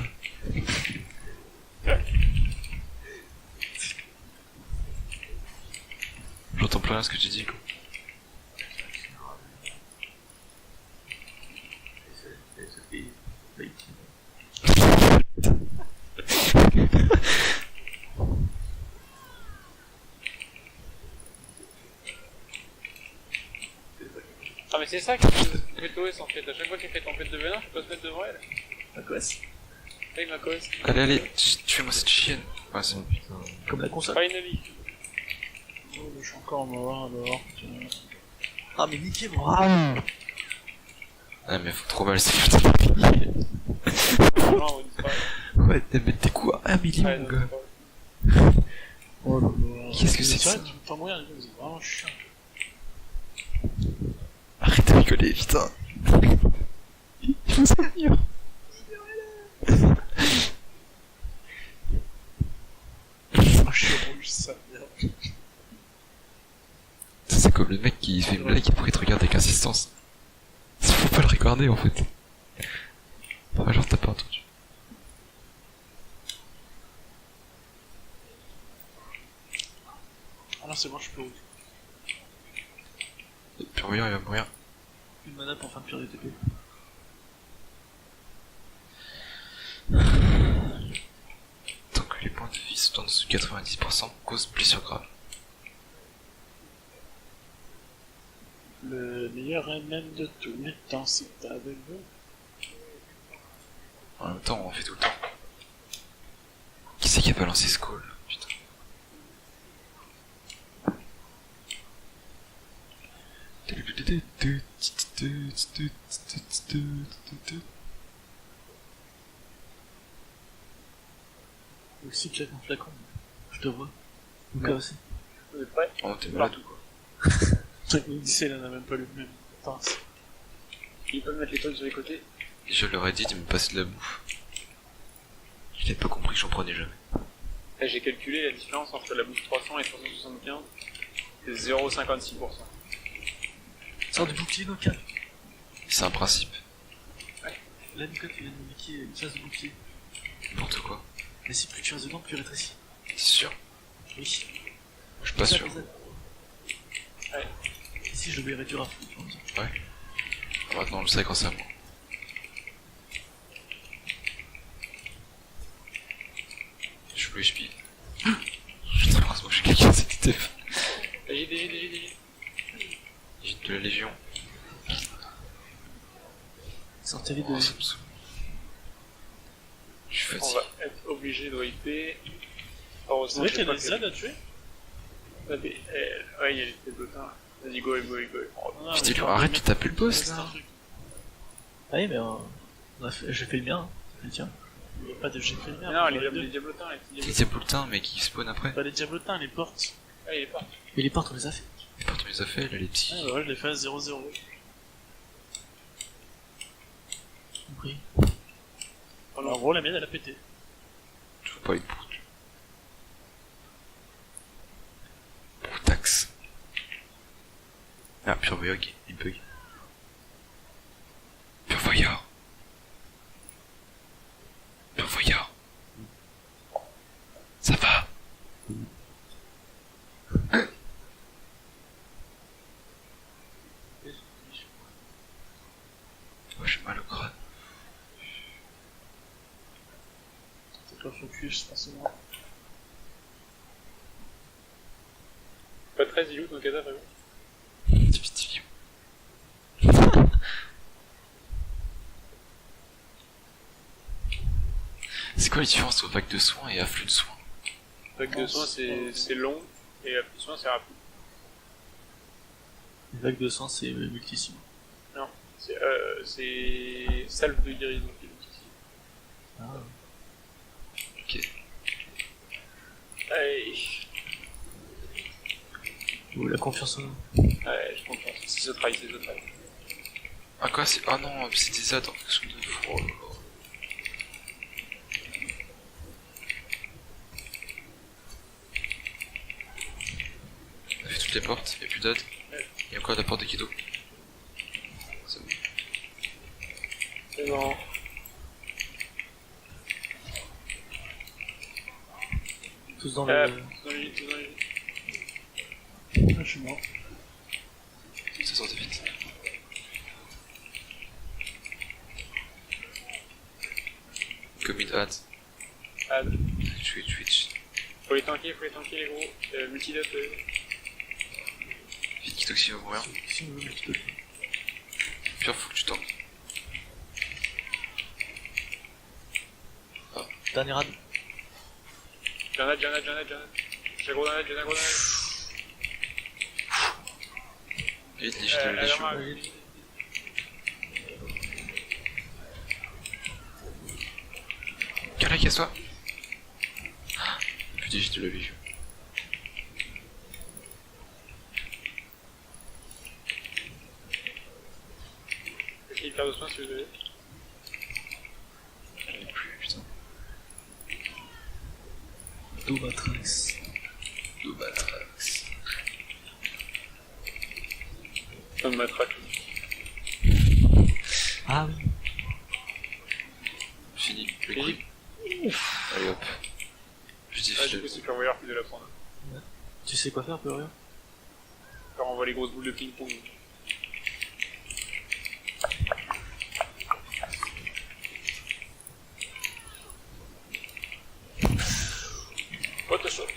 J'entends plus rien à ce que tu dis quoi. Ah, mais c'est ça qui fait l'OS en fait. À chaque fois qu'elle fait tempête de venin, je peux pas se mettre devant elle. Macos. Oui, ma cause. Allez, allez, tuez-moi cette chienne. Ouais, c'est bon. Comme la console. Finally. Oh, je suis encore mort alors. Putain. Ah, mais niquez-moi. Ah, mais faut trop mal, c'est putain de fini. Non, on dit pas. Ouais, t'as mis tes coups à 1 milli, Ouais, mon non, gars. c'est pas. Oh là là. Qu'est-ce que c'est que vrai, ça? tu me fais mourir, les gars, vous êtes vraiment chiant. Arrête de rigoler, putain. Il faut sortir. Ah, je suis rouge, ça merde. C'est comme le mec qui fait une blague et après il te regarde avec insistance. Faut pas le regarder en fait. Ouais, genre t'as pas entendu. Ah non, c'est bon, je peux rouge. Il va mourir, il va mourir. Une mana pour faire pire des TP. Tant que les points de vie sont en dessous de 90%, cause blessure grave. Le meilleur MM de tous les temps, c'est avec vous. En même temps, on en fait tout le temps. Qui c'est qui a balancé ce call? Putain. Aussi, claque mon flacon. Je te vois. Ou cas aussi. Vous êtes prêts? Oh, t'es malade ou quoi? Truc Odyssey, il en a même pas le même. Attends, Ils peuvent mettre les trucs sur les côtés. Je leur ai dit de me passer de la bouffe. Je n'ai pas compris que j'en prenais jamais. Là, j'ai calculé la différence entre la bouffe 300 et 375. C'est 0,56%. Sors du bouclier, Noka. C'est un principe. Là, Noka, tu viens de me niquer une chasse de bouclier. N'importe quoi. Mais si plus tu restes dedans, plus il rétrécit. C'est sûr. Oui. Je suis pas sûr. Ouais. Ici, je vais réduire à fou. Ouais. Ah, maintenant, on le sait quand c'est à moi. Je voulais HP. Putain, heureusement que j'ai quelqu'un à cette TF. J'ai J'ai de la Légion. Sortez vite de Oh, ça me saoule. Je suis On fatigué. va être obligé de wiper. c'est vrai qu'il y a des ZAD à tuer? Ouais, il y a les télépotins. Vas-y, go. Ah, Putain, lui, arrête de taper le boss c'est un là. truc. Ah oui, mais j'ai fait le mien, j'ai fait le tien. Il n'y a pas de jet primaire. Non, les deux. les diablotins, les petits Les diablotins. diablotins, mais qui spawn après. Pas les diablotins, les portes. Ah, il est parti. Mais les portes, on les a fait. Les portes, on les a fait, là, les petits. Ah, bah ouais, je l'ai fait à 0-0. Compris. En gros, la mienne, elle a pété. Je vois pas les poutes. Tax. Ah, Pure Voyeur, il bug. Pure Voyeur. Pure Voyeur. Ça va? Moi, j'ai mal au crâne. C'est pas son cul, je pense, moi. Pas 13, il loot nos cadavres, vraiment. C'est quoi la différence entre vague de soins et afflux de soins? Vague de soins, c'est long, et afflux de soins, c'est rapide. Les vagues de sang, c'est multisime. Non, c'est salve de guérison qui est multisime. Ah. Ok. Allez. Ou la confiance en nous. Ouais, je comprends. C'est ce travail, c'est ce travail. Ah quoi, c'est... Ah non, c'est des ZAD en fonction de... Oh là là. On a fait toutes les portes, y'a plus d'AD. Y'a encore la porte de Kido. C'est bon. C'est bon. Tous dans Dans le... les lits, dans les lits. Ah, je suis mort. Ça sortait vite. Commit AD. Ad. Twitch. Faut les tanker les gros. Multidote. Vite Kido s'il va mourir. Si on veut, mais tu peux. Pire, faut que tu tankes. Dernier rad. J'ai un ad. J'ai un gros ad. Vite, les Alarme. Carré, casse-toi. Putain, j'ai de la vie. J'ai hyper de soins si vous avez. J'en ai plus, putain. Domatrix. Domatrax. Ça me matraque. Ah oui. Fini. Le Fini. coup. Allez hop. Je dis Ah, du coup, c'est Pure Voyeur qui doit la prendre. Tu sais quoi faire, peu rien. Alors, on voit les grosses boules de ping-pong. What the shot?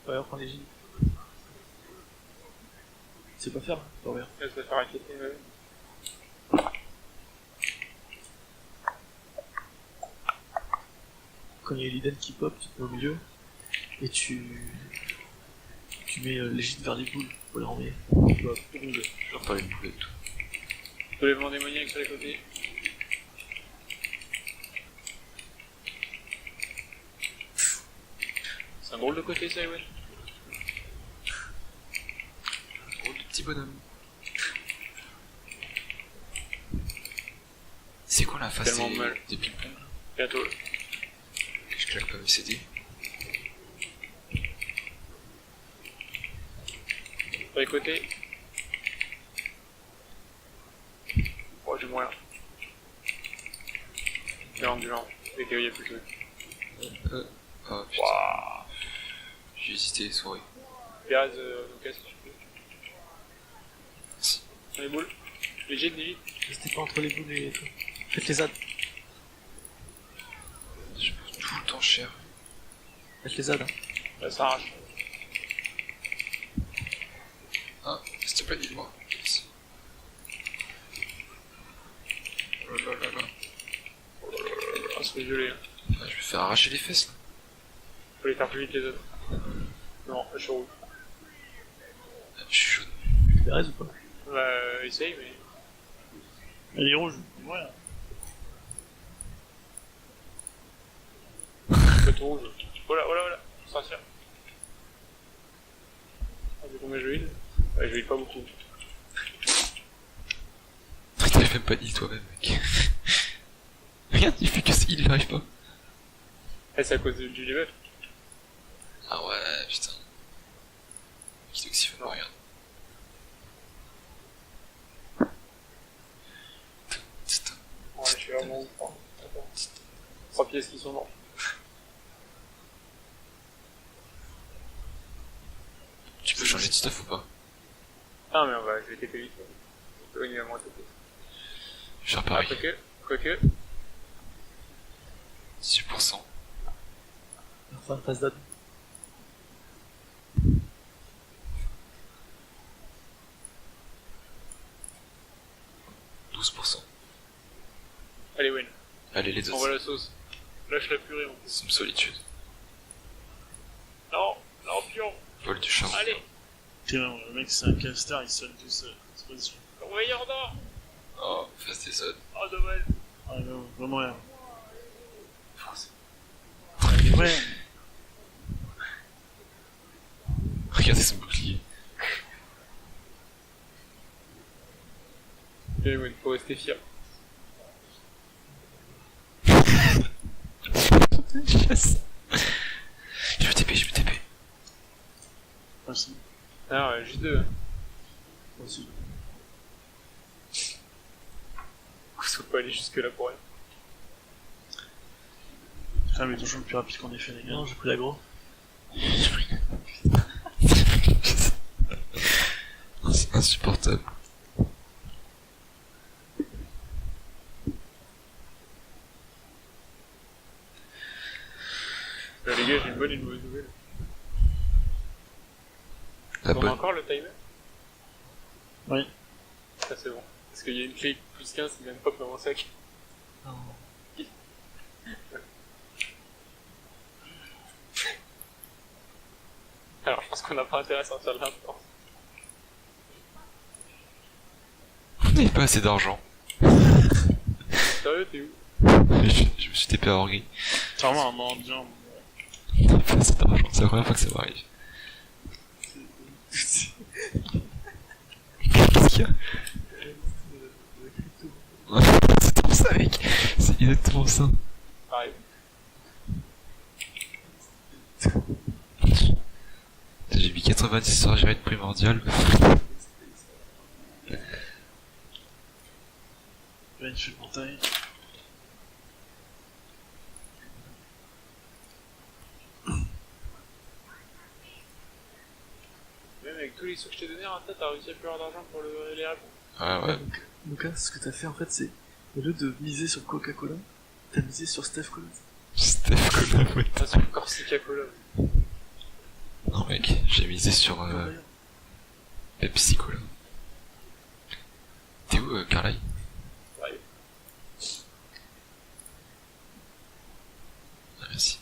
Ouais, on prend les gilets. Tu sais pas faire, peu rien. Elle se va faire inquiéter, ouais. Quand il y a l'Iden qui pop, tu te mets au milieu. Et tu mets les gîtes vers les boules pour les renvoyer. Genre pas les boules et tout. Soulèvement démoniaque sur les côtés. C'est un drôle de côté, ça, ouais. Oh, le petit bonhomme. C'est quoi la face Tellement mal. des ping-pong? Bientôt. Je claque pas mes CD. Sur les côtés. Oh, je vais mourir. Violent. Et qu'il y a plus que. Oh putain. Waouh. J'ai hésité, souris. Gaz, Lucas, si tu peux. Sur les boules. Les jets de vite. Restez pas entre les boules et tout. Faites les ZAD. Je peux tout le temps cher. Faites les ZAD. Hein. Là, ça arrache. Ah, s'il te plaît, dis-moi. Merci. Oh là là là. Ah, c'est désolé. Hein. Ah, je vais faire arracher les fesses là. Faut les faire plus vite les autres. Non, je suis rouge. Ah, je suis chaud. Tu raison ou pas? Bah, essaye, mais. Elle est rouge. Ouais. Un peu trop rouge. Voilà, voilà, voilà. Ça va se faire. Ah, vu combien je heal? Ouais, je heal pas beaucoup. T'arrives même pas d'heal toi-même, mec. Regarde, il fait que ça, il arrive pas. Eh, c'est à cause du debuff. Ah ouais, putain. Qui toxifie pas, regarde. Ouais, je suis vraiment ouf. 3 pièces qui sont mortes. Tu peux changer de stuff ou pas? Ah, mais je vais TP vite. Oui, il va moins TP. Je vais faire pareil. Ah, quoique. 6%. Enfin, phase d'ad. Allez, win. Allez, les deux. Envoie la sauce. Lâche la purée, en Somme solitude. Non, non, pion. Vol du charbon. Allez, Tiens, le mec c'est un caster, il sonne tout seul. Exposition. envoyeur d'or. Oh, face des zones. Oh, dommage. Ah non, vraiment rien. Ouais. Regardez son bouclier. Allez, win, faut rester fier. Yes. Je vais TP, je vais TP. Merci. Alors, juste deux. Aussi. Faut pas aller jusque là pour rien. Ah mais toujours le plus rapide qu'on ait fait les gars. Non, j'ai pris l'aggro. C'est insupportable. Les gars, j'ai une bonne et une mauvaise nouvelle. La On a bonne. encore le timer? Oui. Ça c'est bon. Parce qu'il y a une clé plus 15 qui vient de pop dans mon sac. Non. Alors je pense qu'on n'a pas intérêt à sortir de l'instant. On n'avait pas assez d'argent. Sérieux, t'es où? Je me suis TP à Orgui. C'est vraiment un mendiant. On n'avait pas assez d'argent, c'est la première fois que ça m'arrive. Qu'est-ce qu'il y a? C'est trop ça, mec. C'est exactement ça. Pareil. J'ai mis 90 sur gérer de primordial. Là, il fait le portail. Même avec tous les sous que je t'ai donné, Rata, t'as réussi à plus avoir d'argent pour les rêves. Ouais. Donc là, ce que t'as fait en fait, c'est au lieu de miser sur Coca-Cola, t'as misé sur Steph Cola. Steph Cola, ouais. Ah, sur Corsica Cola. Non, mec, j'ai misé sur Pepsi Cola. T'es où, Carly? Ouais. Ah, merci.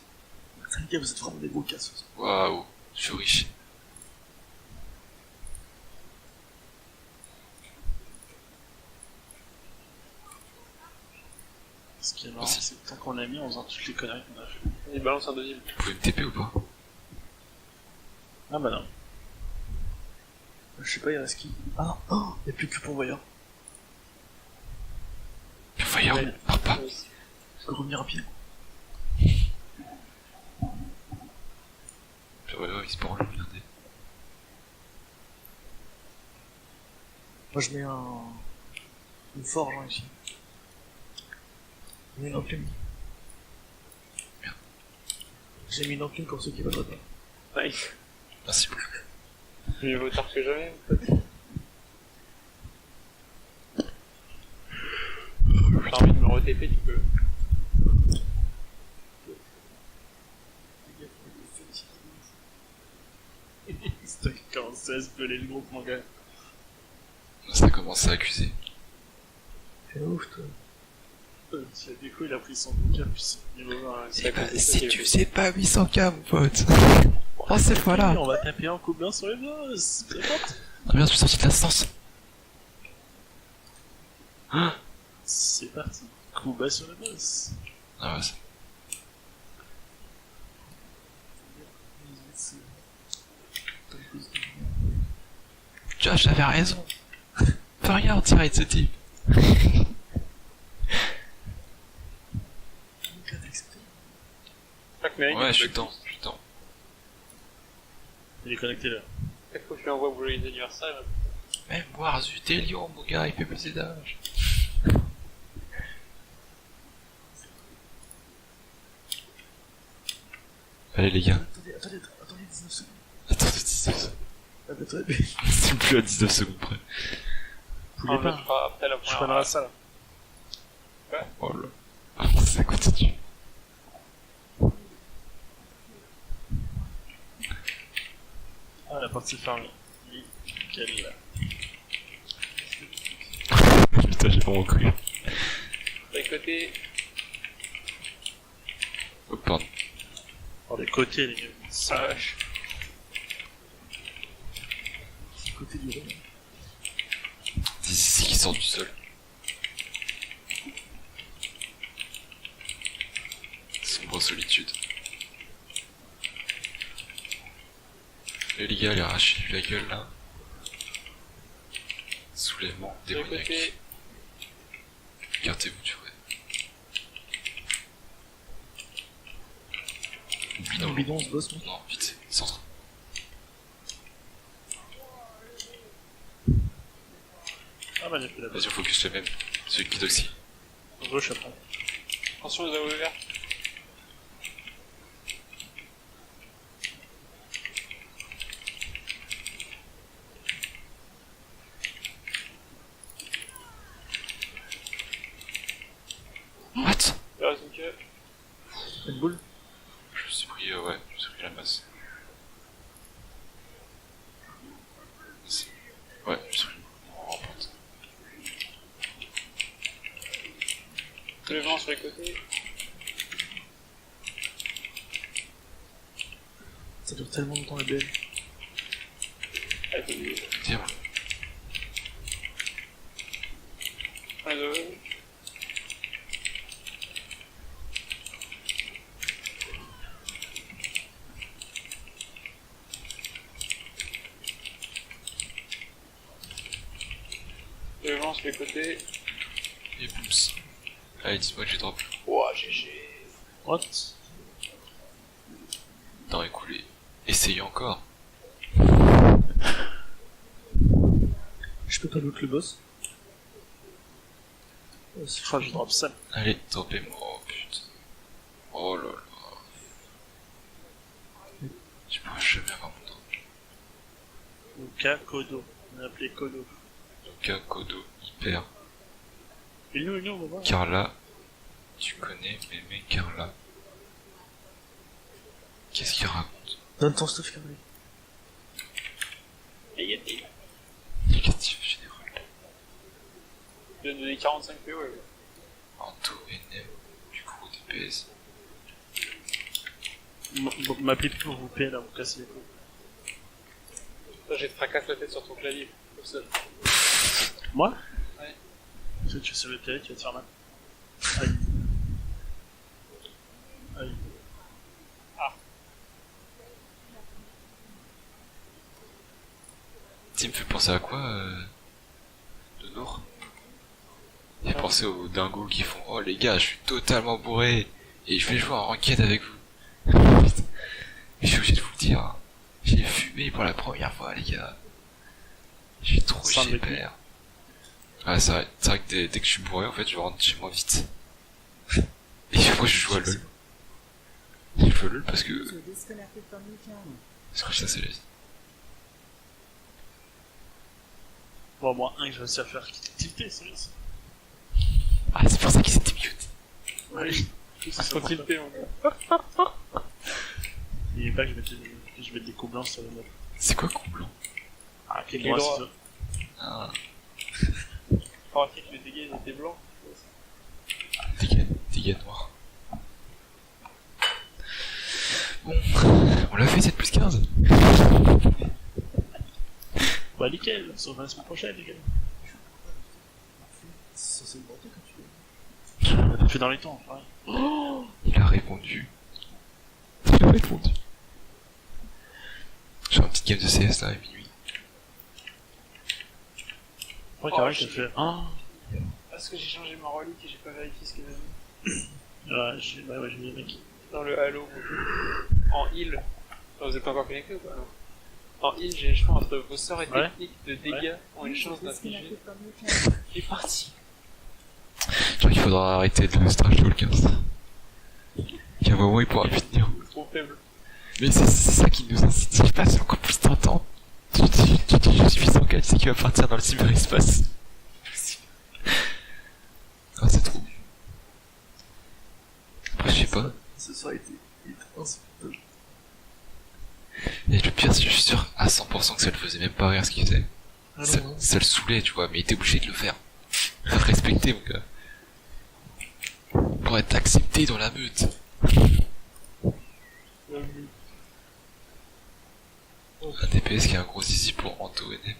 Putain, les gars, vous êtes vraiment des gros cassos. Waouh, je suis riche. Ce qui est marrant, c'est que tant qu'on l'a mis, on faisant toutes les conneries qu'on a fait. Il balance un deuxième. Vous pouvez me TP ou pas? Ah bah non. Je sais pas, il reste qui? Ah, oh, y'a plus que pourvoyeur. Pourvoyeur, Ouais. papa. Je peux revenir rapide. Pourvoyeur, il se prend le regardez. Moi, je mets une forge hein, ici. Une enclume. Merde. J'ai mis une enclume pour ceux qui veulent pas. Nice. Merci beaucoup. Mieux vaut tard que jamais, en fait. T'as envie de me re-TP, tu peux. te laisse peler le groupe, mon gars. Ça commence à accuser. C'est ouf, toi. Du coup, il a pris son bouquin, puis son niveau 1. Si tu sais pas 800K, mon pote. Oh, cette fois-là. On va taper en coup blanc sur les boss. C'est bon. Ah merde, je suis sorti de l'instance. C'est parti. Coup bas sur le boss. Ah ouais, Josh avait raison. Fais rien en tirant de ce type. Ouais, je suis dedans, Il est connecté là. Il faut que je lui envoie bouler les anniversaires. Même boire du Délion, mon gars, il fait passer d'âge. Allez les gars. Attendez 19 secondes. Attendez 19 secondes. C'est plus à 19 secondes près. Vous voulez pas Après la Je suis pas dans la salle. Oh là. Ah, ça continue. Ah, la partie fermée. Nickel là. Putain, j'ai vraiment cru. D'un côté, Oh, pardon. Par les côtés, les gars. ça vache. Côté du rond. C'est ici qui sort du sol. Sombre solitude. Et les gars, allez arracher la gueule là. Soulèvement D'un démoniaque. côté, Écartez-vous du vrai. Bidon, bidon, ce boss, Non, vite, centre. Ah, bah, j'ai fait la Vas-y, on focus le même. Celui qui doxy. gauche après. attention aux AOE verts. What? Là, donc, Red Bull. Je me suis pris, ouais, je me suis pris la masse. Ouais, je me suis pris. Oh, putain. le vent sur les côtés. Ça dure tellement longtemps la BL. Tiens. Le vent sur les côtés. Et booms. Allez, dis-moi que j'ai drop. Ouah, GG. What? Temps écoulé. Essayez encore. Je peux pas loot le boss. Je crois que je drop ça. Allez, dropez-moi. Oh putain. Oh là là. Je pourrais jamais avoir mon drop. Luka Kodo. On a appelé Kodo. Luka Kodo, hyper. Et nous, on va voir. Carla. Tu connais Mémé Carla. Qu'est-ce qu'il raconte? Donne ton stuff, Carla. Négatif général. Il vient de donner 45 PO, ouais. Anto NM. Du gros DPS. M'appelez plus pour vous payer là, vous cassez les couilles. Toi, j'ai te fracasse la tête sur ton clavier. Comme ça. Moi? Ouais. Parce que tu vas sur le clavier, tu vas te faire mal. Aïe. Aïe. Ah. Tu me fait penser à quoi, de Nour? Il fait penser aux dingos qui font oh les gars, je suis totalement bourré et je vais jouer en ranked avec vous. Putain. Mais je suis obligé de vous le dire, hein. J'ai fumé pour la première fois, les gars. Je suis trop Sans le père. Ah, c'est vrai que dès que je suis bourré, en fait, je rentre chez moi vite. Et moi, je joue à LoL. Je joue à LoL parce que ça, c'est la vie. Bon, moi, un que j'ai réussi à faire tilter, c'est vrai. Ah, c'est pour ça qu'ils étaient mute. Ouais. Faut tilter, mon gars. Il est pas que je mette des coups blancs sur le mode. C'est quoi coup blanc? Ah, clic Clic droit, droit. c'est ça. Ah, Par contre, le dégât il était blanc. dégâts noirs. Bon, on l'a fait cette plus 15. Bah nickel, on se revoit la semaine prochaine, les gars. C'est censé me porter quand tu veux. On a fait dans les temps, ouais. Il a répondu. Il a répondu. J'ai un petit game de CS là à minuit. Ouais, carré, t'as fait 1. Parce que j'ai changé ma relique et j'ai pas vérifié ce qu'elle avait mis. Ouais, j'ai mis le mec. Dans le Halo. En heal. Vous êtes encore connecté ou pas non. En heal, j'ai le choix entre vos sorts et Ouais. techniques de dégâts ont une chance d'infliger. C'est parti. Je crois qu'il faudra arrêter de le strash le 15. Il y a un moment où il pourra plus tenir. Trop faible. Mais c'est ça qui nous incite. Si je passe encore plus de temps, tu dis je suis 104, c'est qu'il va partir dans le cyberespace. Ah, c'est trop. Après, je sais pas. Ce soir, il était insupportable. Et le pire, c'est que je suis sûr à 100% que ça le faisait même pas rire ce qu'il faisait. Ah Ça, non, ça le saoulait, tu vois, mais il était obligé de le faire. Faut te respecter, mon gars. Pour être accepté dans la meute. Un DPS qui a un gros zizi pour Anto NM.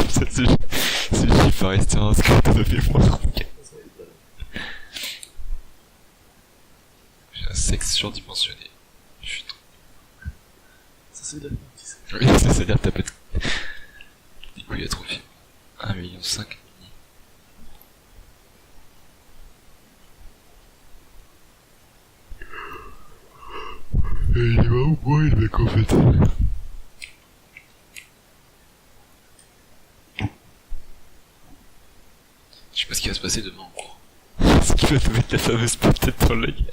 C'est juste pas rester un squat de mémoire. J'ai un sexe surdimensionné. Putain. Ça c'est de la Oui, ça veut dire que t'as pas de... Du coup, il y a trop de films. 1,5 million. Et il va où moi, le mec, en fait? Je sais pas ce qui va se passer demain en cours. Est-ce qu'il va te mettre la fameuse tête dans l'œil?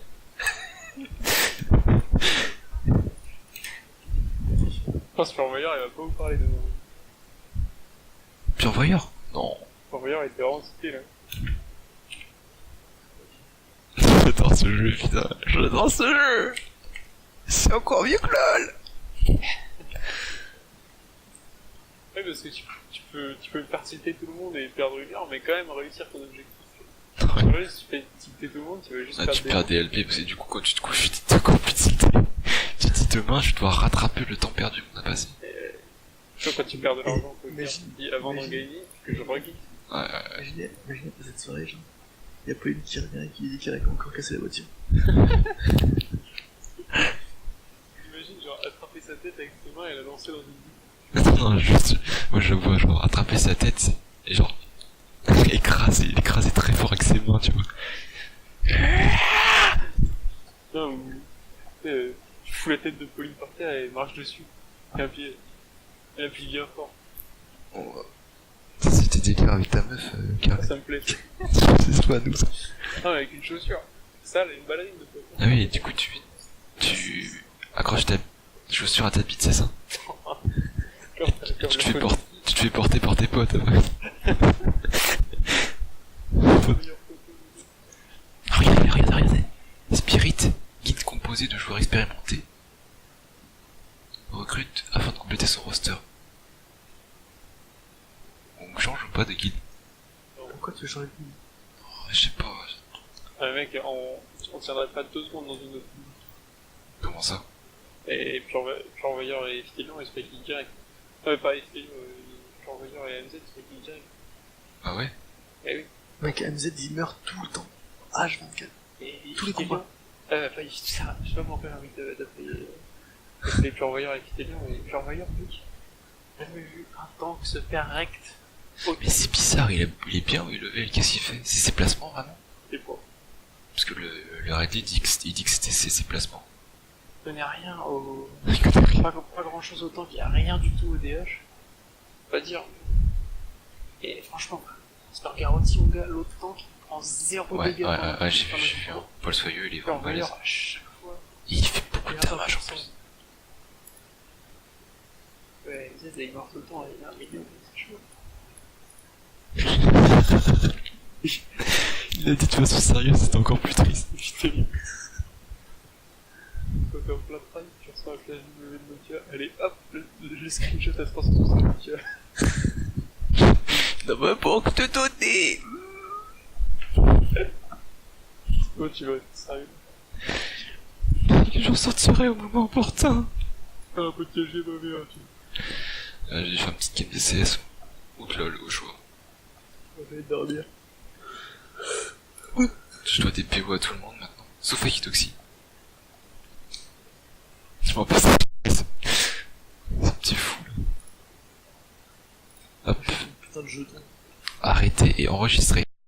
Je pense que Purveyor il va pas vous parler de nous. Purveyor? Non. Purveyor était vraiment cité là. J'adore ce jeu, putain. J'adore ce jeu. C'est encore mieux que LOL. Ouais, parce que tu peux faire tilter tout le monde et perdre une heure, mais quand même réussir ton objectif. Ouais. Ouais, si tu fais tilter tout le monde, tu vas juste Ah, perdre tu perds des LP parce que du coup, quand tu te couches, tu te encore plus tilté. Tu te dis demain, je dois rattraper le temps perdu qu'on a passé. Tu vois, quand tu perds de l'argent, faut dire, Imagine- tu dis avant d'en imagine- gagner, que je regagne. Ouais. Imaginez après cette soirée, genre, il y a Pauline qui revient et qui dit qu'elle a encore cassé la voiture. Imagine, genre, attraper sa tête avec ses mains et la lancer dans une boucle. Non, juste, moi je le vois, genre, attraper sa tête et genre, écraser très fort avec ses mains, tu vois. Non, ou, tu fous la tête de Pauline par terre et marche dessus. Et appuie bien fort. Ça, c'était délire avec ta meuf, Karl. Ça me plaît. C'est pas nous, ça. Non, avec une chaussure. Ça, elle a une ballerine de pote. Ah oui, du coup, tu accroches ta chaussure à ta bite, c'est ça? Comme Tu te fais porter par tes potes après. Regardez. Spirit, guide composé de joueurs expérimentés. Recrute afin de compléter son roster. On change ou pas de guide? Pourquoi tu veux changer de vie? Je sais pas. Ah, mec, on tiendrait pas 2 secondes dans une autre. Comment ça? Et Purveyor et Ftilion, ils se fait kill direct. Pas Ftilion, Purveyor et MZ, ils se fait kill direct. Ah ouais? Eh oui. Mec, MZ il meurt tout le temps. H24. Et Tous les combats. Je sais pas pourquoi j'ai envie d'appeler Purveyor et Ftilion, mais Purveyor, mec, j'ai jamais vu un tank se faire rect. Mais c'est bizarre, il est bien où il level, qu'est-ce qu'il fait? C'est ses placements vraiment? C'est quoi? Parce que le Reddit dit que c'était ses placements. Il connaît rien au... Il connaît rien. Pas grand chose au tank, il y a rien du tout au DH. Pas dire. Et franchement, c'est leur garantie, mon gars, l'autre tank, il prend 0 Ouais, dégâts. j'ai vu. Hein. Paul Soyeux, il est vraiment balèze. Purveyor, à chaque fois. Il fait beaucoup de damage en plus. Ouais, MZ, il meurt tout le temps, il a un million, c'est chaud. Il a dit de façon sérieuse, c'était encore plus triste. Putain. Quand t'es en plein train, tu reçois un flash W de Nokia, allez hop, le screenshot à 360 Nokia. Dans ma banque de données. Oh, tu vas être sérieux. Que j'en sortirai au moment opportun. Ah, un peu de KG, ma mère, tu J'ai fait un petit game DCS. Ou de LOL au choix. vas dormir. Je dois des PO à tout le monde maintenant. Sauf à Kitoxi. Je m'en passe. C'est un petit fou. Hop. Putain de jeton. Arrêtez et enregistrez.